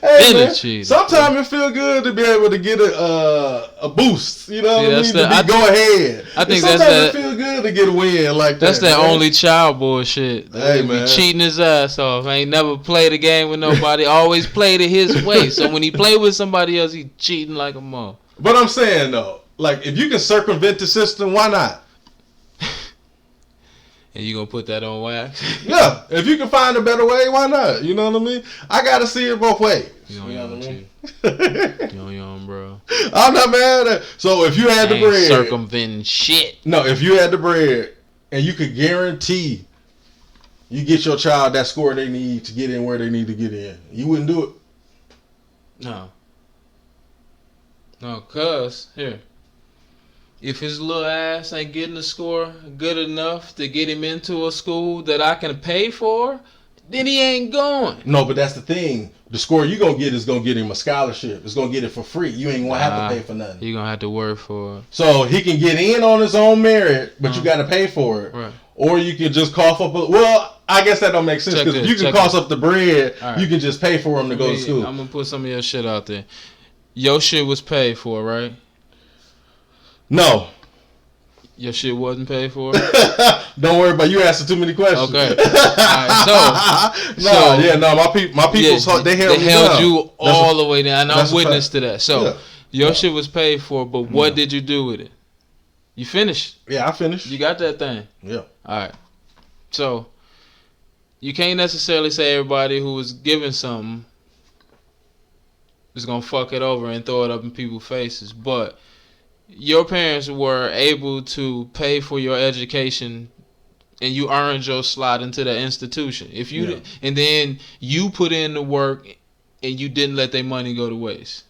Hey, man, sometimes it feel good to be able to get a boost. You know what I mean? Go ahead. I think sometimes it feel good to get a win like that. That's that only child bullshit. Hey, man. Cheating his ass off. Ain't never played a game with nobody. Always played it his way. So when he played with somebody else, he cheating like a mother. But I'm saying though, like if you can circumvent the system, why not? And you gonna put that on wax? Yeah, if you can find a better way, why not? You know what I mean? I gotta see it both ways. You know what I mean? Yo, bro. I'm not mad at. So if you had the bread, circumventing shit. No, if you had the bread and you could guarantee you get your child that score they need to get in where they need to get in, you wouldn't do it. No, cuz here. If his little ass ain't getting the score good enough to get him into a school that I can pay for, then he ain't going. No, but that's the thing. The score you gonna get is gonna get him a scholarship. It's gonna get it for free. You ain't gonna have to pay for nothing. You gonna have to work for it. So he can get in on his own merit, but you gotta pay for it. Right. Or you can just cough up. Well, I guess that don't make sense because if you can cost up the bread, you can just pay for him to go to school. I'm gonna put some of your shit out there. Your shit was paid for, right? No. Your shit wasn't paid for? Don't worry about you asking too many questions. Okay. Alright, my people, they held you all the way down. I'm witness to that. So, your shit was paid for, but what did you do with it? You finished? Yeah, I finished. You got that thing? Yeah. Alright. So, you can't necessarily say everybody who was given something is going to fuck it over and throw it up in people's faces, but your parents were able to pay for your education and you earned your slot into that institution. If you and then you put in the work and you didn't let their money go to waste.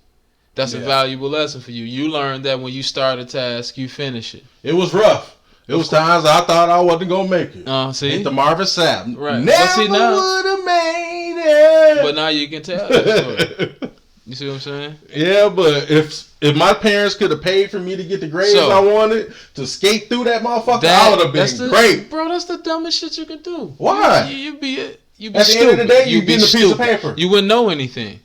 That's a valuable lesson for you. You learned that when you start a task, you finish it. It was rough. It was times I thought I wasn't gonna make it. See, ain't the Marvin Sapp. Right. Never would have made it. But now you can tell that story. You see what I'm saying? Yeah, but if my parents could have paid for me to get the grades I wanted to skate through that motherfucker, I would have been great. Bro, that's the dumbest shit you can do. Why? You'd be at the end of the day, you'd be getting a piece of paper. You wouldn't know anything.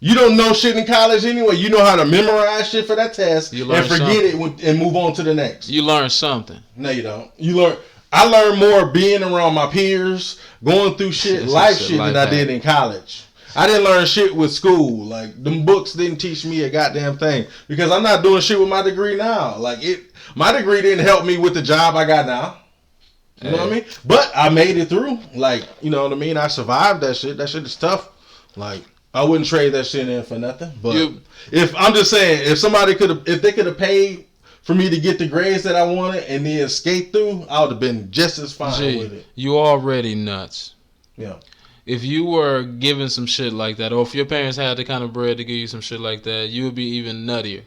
You don't know shit in college anyway. You know how to memorize shit for that test and forget it and move on to the next. You learn something. No, you don't. I learned more being around my peers, going through life shit than I did in college. I didn't learn shit with school. Like, them books didn't teach me a goddamn thing. Because I'm not doing shit with my degree now. Like, my degree didn't help me with the job I got now. You know what I mean? But I made it through. Like, you know what I mean? I survived that shit. That shit is tough. Like, I wouldn't trade that shit in for nothing. But if I'm just saying, if they could have paid for me to get the grades that I wanted and then skate through, I would have been just as fine with it. You already nuts. Yeah. If you were given some shit like that, or if your parents had the kind of bread to give you some shit like that, you would be even nuttier.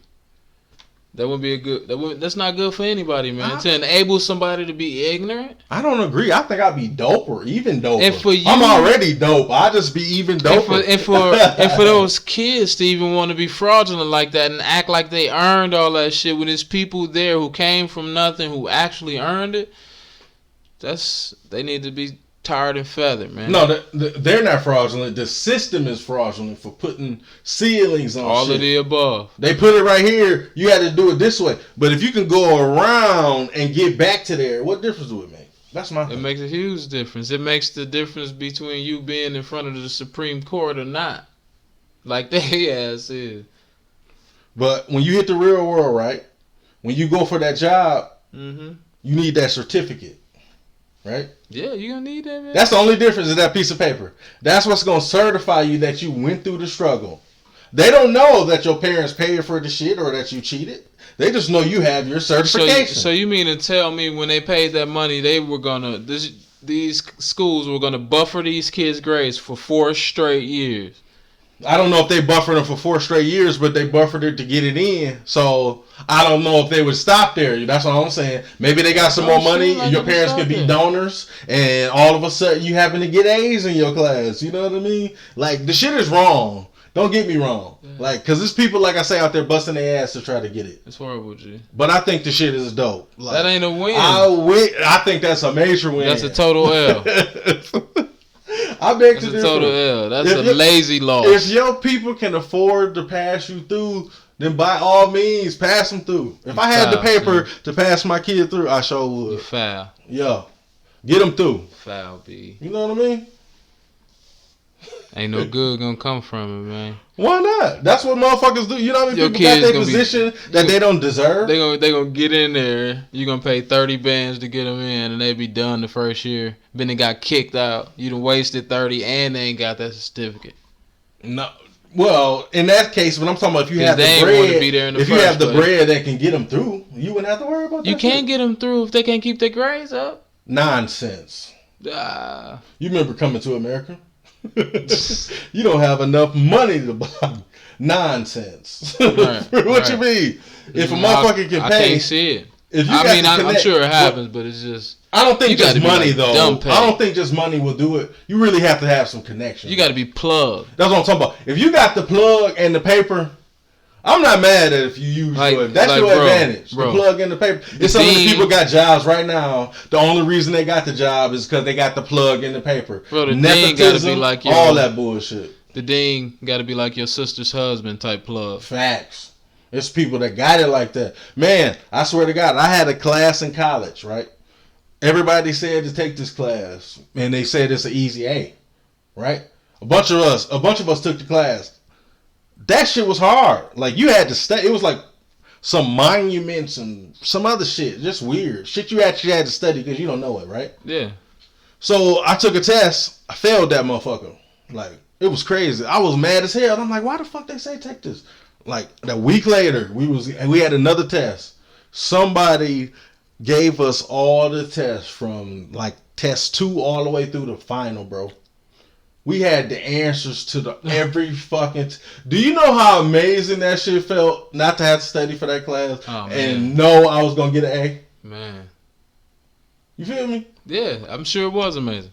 That wouldn't be that's not good for anybody, man. To enable somebody to be ignorant. I don't agree. I think I'd be doper, even doper. And for you, I'm already dope. I'd just be even doper. And for those kids to even want to be fraudulent like that and act like they earned all that shit when there's people there who came from nothing who actually earned it, they need to be tarred and feathered, man. No, they're not fraudulent. The system is fraudulent for putting ceilings on all shit. of the above. They put it right here. You had to do it this way. But if you can go around and get back to there, what difference do it make? That's my thing. It makes a huge difference. It makes the difference between you being in front of the Supreme Court or not. Like they ass is. But when you hit the real world, right? When you go for that job, you need that certificate. Right? Yeah, you're going to need that, man. That's the only difference is that piece of paper. That's what's going to certify you that you went through the struggle. They don't know that your parents paid for the shit or that you cheated. They just know you have your certification. So you mean to tell me when they paid that money, they were going to... These schools were going to buffer these kids' grades for 4 straight years. I don't know if they buffered them for 4 straight years, but they buffered it to get it in. So I don't know if they would stop there. That's what I'm saying. Maybe they got some more money and your parents could be donors and all of a sudden you happen to get A's in your class. You know what I mean? Like, the shit is wrong. Don't get me wrong. Yeah. Like, because there's people, like I say, out there busting their ass to try to get it. It's horrible, G. But I think the shit is dope. Like, that ain't a win. I think that's a major win. That's a total L. I beg to differ. That's differ. a total L. That's a lazy loss. If your people can afford to pass you through, then by all means, pass them through. If I had the paper to pass my kid through, I sure would. You foul. Yeah. Get them through. Foul, B. You know what I mean? Ain't no good gonna come from it, man. Why not? That's what motherfuckers do. You know how many Your people got kids their gonna position that they don't deserve? They gonna get in there. You gonna pay 30 bands to get them in, and they be done the first year. Then they got kicked out. You done wasted 30, and they ain't got that certificate. No. Well, in that case, when I'm talking about if you have the they bread, want to be there in the if you first have the place. bread that can get them through, you wouldn't have to worry about that. You can't shit. get them through if they can't keep their grades up. Nonsense. Ah. You remember Coming to America? You don't have enough money to buy. Nonsense. Right, What you mean? If a motherfucker can pay, I can't see it. If you I'm sure it happens, but it's just. I don't think just money though. Pay. I don't think just money will do it. You really have to have some connection. You got to be plugged. That's what I'm talking about. If you got the plug and the paper, I'm not mad at if you use that's your advantage. The plug and the paper. It's some of the people got jobs right now. The only reason they got the job is because they got the plug and the paper. Bro, the dean got to be like all that bullshit. The dean got to be like your sister's husband type plug. Facts. It's people that got it like that. Man, I swear to God, I had a class in college, right? Everybody said to take this class, and they said it's an easy A, right? A bunch of us took the class. That shit was hard. Like, you had to study. It was like some monuments and some other shit. Just weird. Shit you actually had to study because you don't know it, right? Yeah. So, I took a test. I failed that motherfucker. Like, it was crazy. I was mad as hell. I'm like, why the fuck they say take this? Like, a week later, we had another test. Somebody gave us all the tests from, like, test 2 all the way through the final, bro. We had the answers to every fucking... Do you know how amazing that shit felt not to have to study for that class and know I was going to get an A? Man. You feel me? Yeah, I'm sure it was amazing.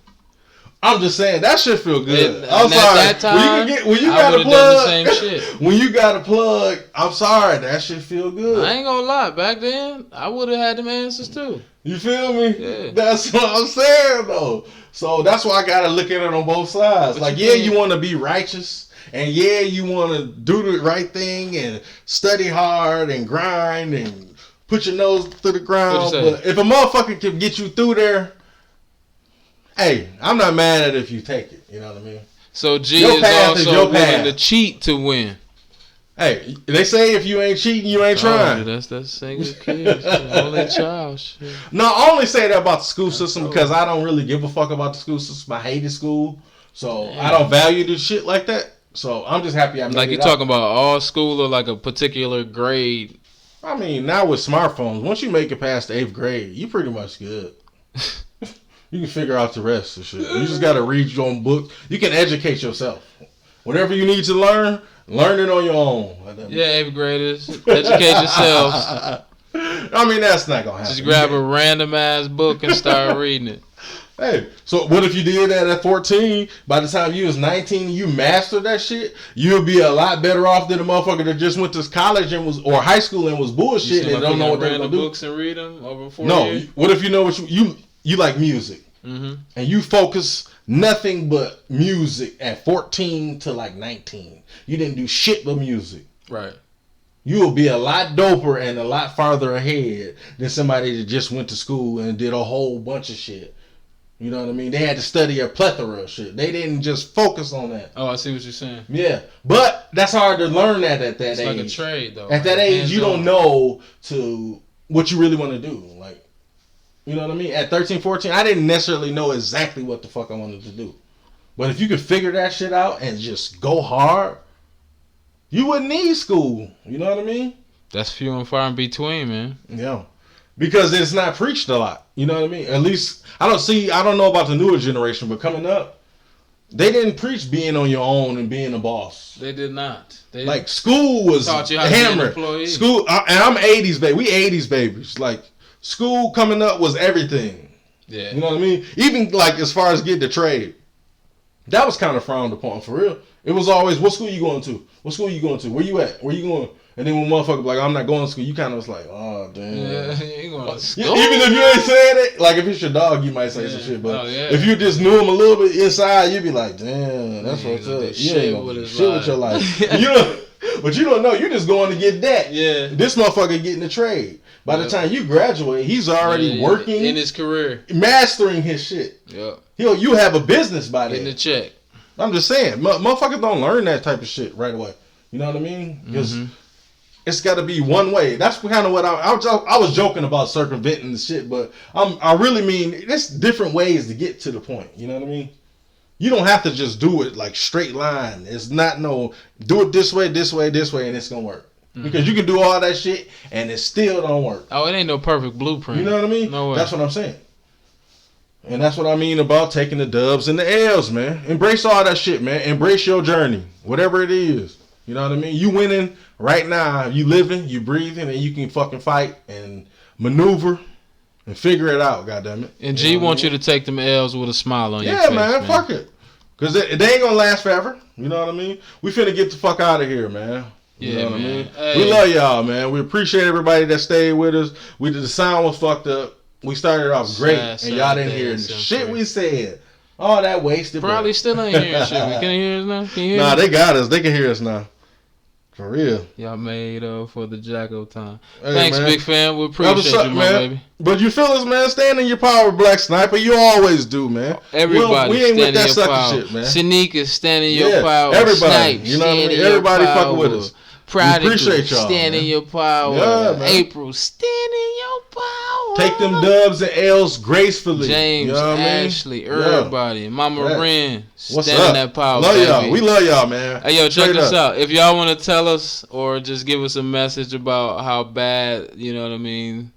I'm just saying, that shit feel good. I'm sorry. That time, when you got a plug, done the same shit. When you got a plug, I'm sorry, that shit feel good. I ain't gonna lie, back then, I would have had them answers too. You feel me? Yeah. That's what I'm saying, though. So that's why I gotta look at it on both sides. But like, you want to be righteous, and you want to do the right thing, and study hard, and grind, and put your nose to the ground. But if a motherfucker can get you through there, hey, I'm not mad at it if you take it. You know what I mean? So G is also willing to cheat to win. Hey, they say if you ain't cheating, you ain't trying. That's single kids. Only child shit. No, I only say that about the school system because I don't really give a fuck about the school system. I hated school, so I don't value this shit like that. So I'm just happy I made it. Like, you talking about all school or like a particular grade? I mean, now with smartphones, once you make it past the 8th grade, you pretty much good. You can figure out the rest of shit. You just gotta read your own book. You can educate yourself. Whatever you need to learn it on your own. Yeah, 8th graders, educate yourselves. I mean, that's not gonna happen. Just grab a random ass book and start reading it. Hey, so what if you did that at 14? By the time you was 19, you mastered that shit. You'll be a lot better off than a motherfucker that just went to college or high school and was bullshit and don't know what they're gonna do. Books and read them over 4 years? What if you know what you like music, and you focus nothing but music at 14 to like 19. You didn't do shit but music. Right. You will be a lot doper and a lot farther ahead than somebody that just went to school and did a whole bunch of shit. You know what I mean? They had to study a plethora of shit. They didn't just focus on that. Oh, I see what you're saying. Yeah. But that's hard to learn that at that age. It's like a trade, though. At that age, you don't know what you really want to do. Like, you know what I mean? At 13, 14, I didn't necessarily know exactly what the fuck I wanted to do. But if you could figure that shit out and just go hard, you wouldn't need school. You know what I mean? That's few and far in between, man. Yeah. Because it's not preached a lot. You know what I mean? At least, I don't know about the newer generation, but coming up, they didn't preach being on your own and being a boss. They did not. Like, school was hammered. School, and I'm 80s baby. We 80s babies. Like, school coming up was everything. Yeah. You know what I mean? Even, like, as far as getting the trade. That was kind of frowned upon, for real. It was always, what school you going to? What school you going to? Where you at? Where you going? And then when motherfucker like, I'm not going to school, you kind of was like, oh, damn. Yeah, you ain't going to school. Even if you ain't saying it, like, if it's your dog, you might say some shit. But if you just knew him a little bit inside, you'd be like, damn, that's what's up. You ain't gonna do shit with your life. But you don't know. You're just going to get that. Yeah. This motherfucker getting the trade. By the time you graduate, he's already working. In his career. Mastering his shit. Yeah. You have a business by then. Getting the check. I'm just saying, motherfuckers don't learn that type of shit right away. You know what I mean? Because it's got to be one way. That's kind of what I was joking about circumventing the shit, but I really mean there's different ways to get to the point. You know what I mean? You don't have to just do it like straight line. It's not do it this way, and it's gonna work. Because you can do all that shit and it still don't work. Oh, it ain't no perfect blueprint. You know what I mean? No way. That's what I'm saying. And that's what I mean about taking the dubs and the L's, man. Embrace all that shit, man. Embrace your journey, whatever it is. You know what I mean? You winning right now. You living, you breathing, and you can fucking fight and maneuver and figure it out, goddammit. And G wants you to take them L's with a smile on your face. Yeah, man, fuck it. Because they ain't going to last forever. You know what I mean? We finna get the fuck out of here, man. You know what I mean? Hey. We love y'all, man. We appreciate everybody that stayed with us. The sound was fucked up. We started off great, and y'all didn't hear the shit we said. All that wasted. Probably still ain't hearing shit. Can you hear us now? Can you hear us? They got us. They can hear us now. For real. Y'all made for the Jacko time. Hey, thanks, man. big fan. We appreciate you, my baby. But you feel us, man. Stand in your power, Black Sniper. You always do, man. Everybody we ain't with that sucker power. shit, man. Shanika, stand in your power. Everybody. Snipe, you know what I mean? Everybody fucking with us. Prodigy, appreciate y'all. Stand in your power. Yeah, April, stand in your power. Take them dubs and L's gracefully. James, you know what Ashley, everybody. Yeah. Mama Ren, what's stand up? in that power. Love baby. y'all. We love y'all, man. Hey, yo, check this out. If y'all want to tell us or just give us a message about how bad, you know what I mean,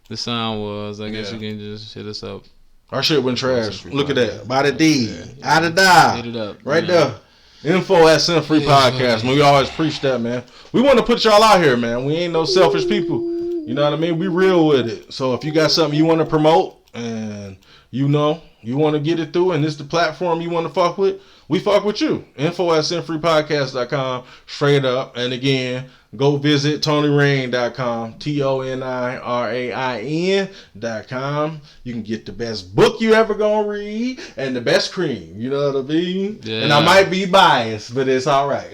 the sound was, I guess you can just hit us up. Our shit went trash. Look at that. By the D. Out of die. Hit it up. Right there. Info at SimpFree Podcast, man. We always preach that, man. We want to put y'all out here, man. We ain't no selfish people. You know what I mean? We real with it. So if you got something you want to promote and you know you want to get it through and this the platform you want to fuck with, we fuck with you. Info at SimpFreePodcast.com. Straight up. And again, go visit TonyRain.com. TonyRain.com. You can get the best book you ever gonna read and the best cream. You know what I mean? Yeah. And I might be biased, but it's all right.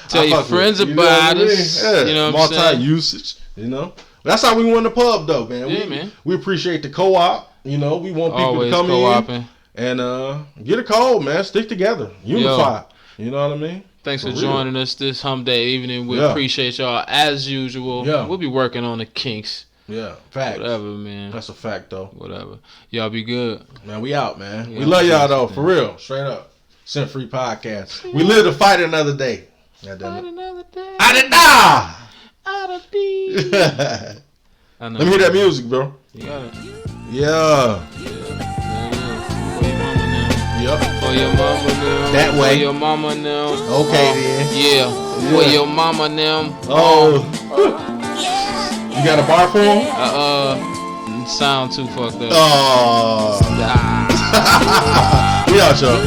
Tell your friends about us. Yeah. You know what I'm saying? Multi-usage. You know? That's how we won the pub, though, man. Yeah, man. We appreciate the co-op. You know, we want people always to come co-oping. In and get a call, man. Stick together. Unify. You know what I mean? Thanks for joining us this hump day evening. We appreciate y'all as usual. Yeah. We'll be working on the kinks. Yeah, facts. Whatever, man. That's a fact, though. Whatever. Y'all be good. Man, we out, man. We love y'all, though. For real. Straight up. SimpFree Podcast. We live to fight another day. Fight another day. Ada! Ada. Let me hear that music, bro. You got it. Yeah. Yep. For your mama now. That way. For your mama now. Okay, then. Yeah. For your mama now. Oh. You got a bar for him? Sound too fucked up. Oh. We out, y'all.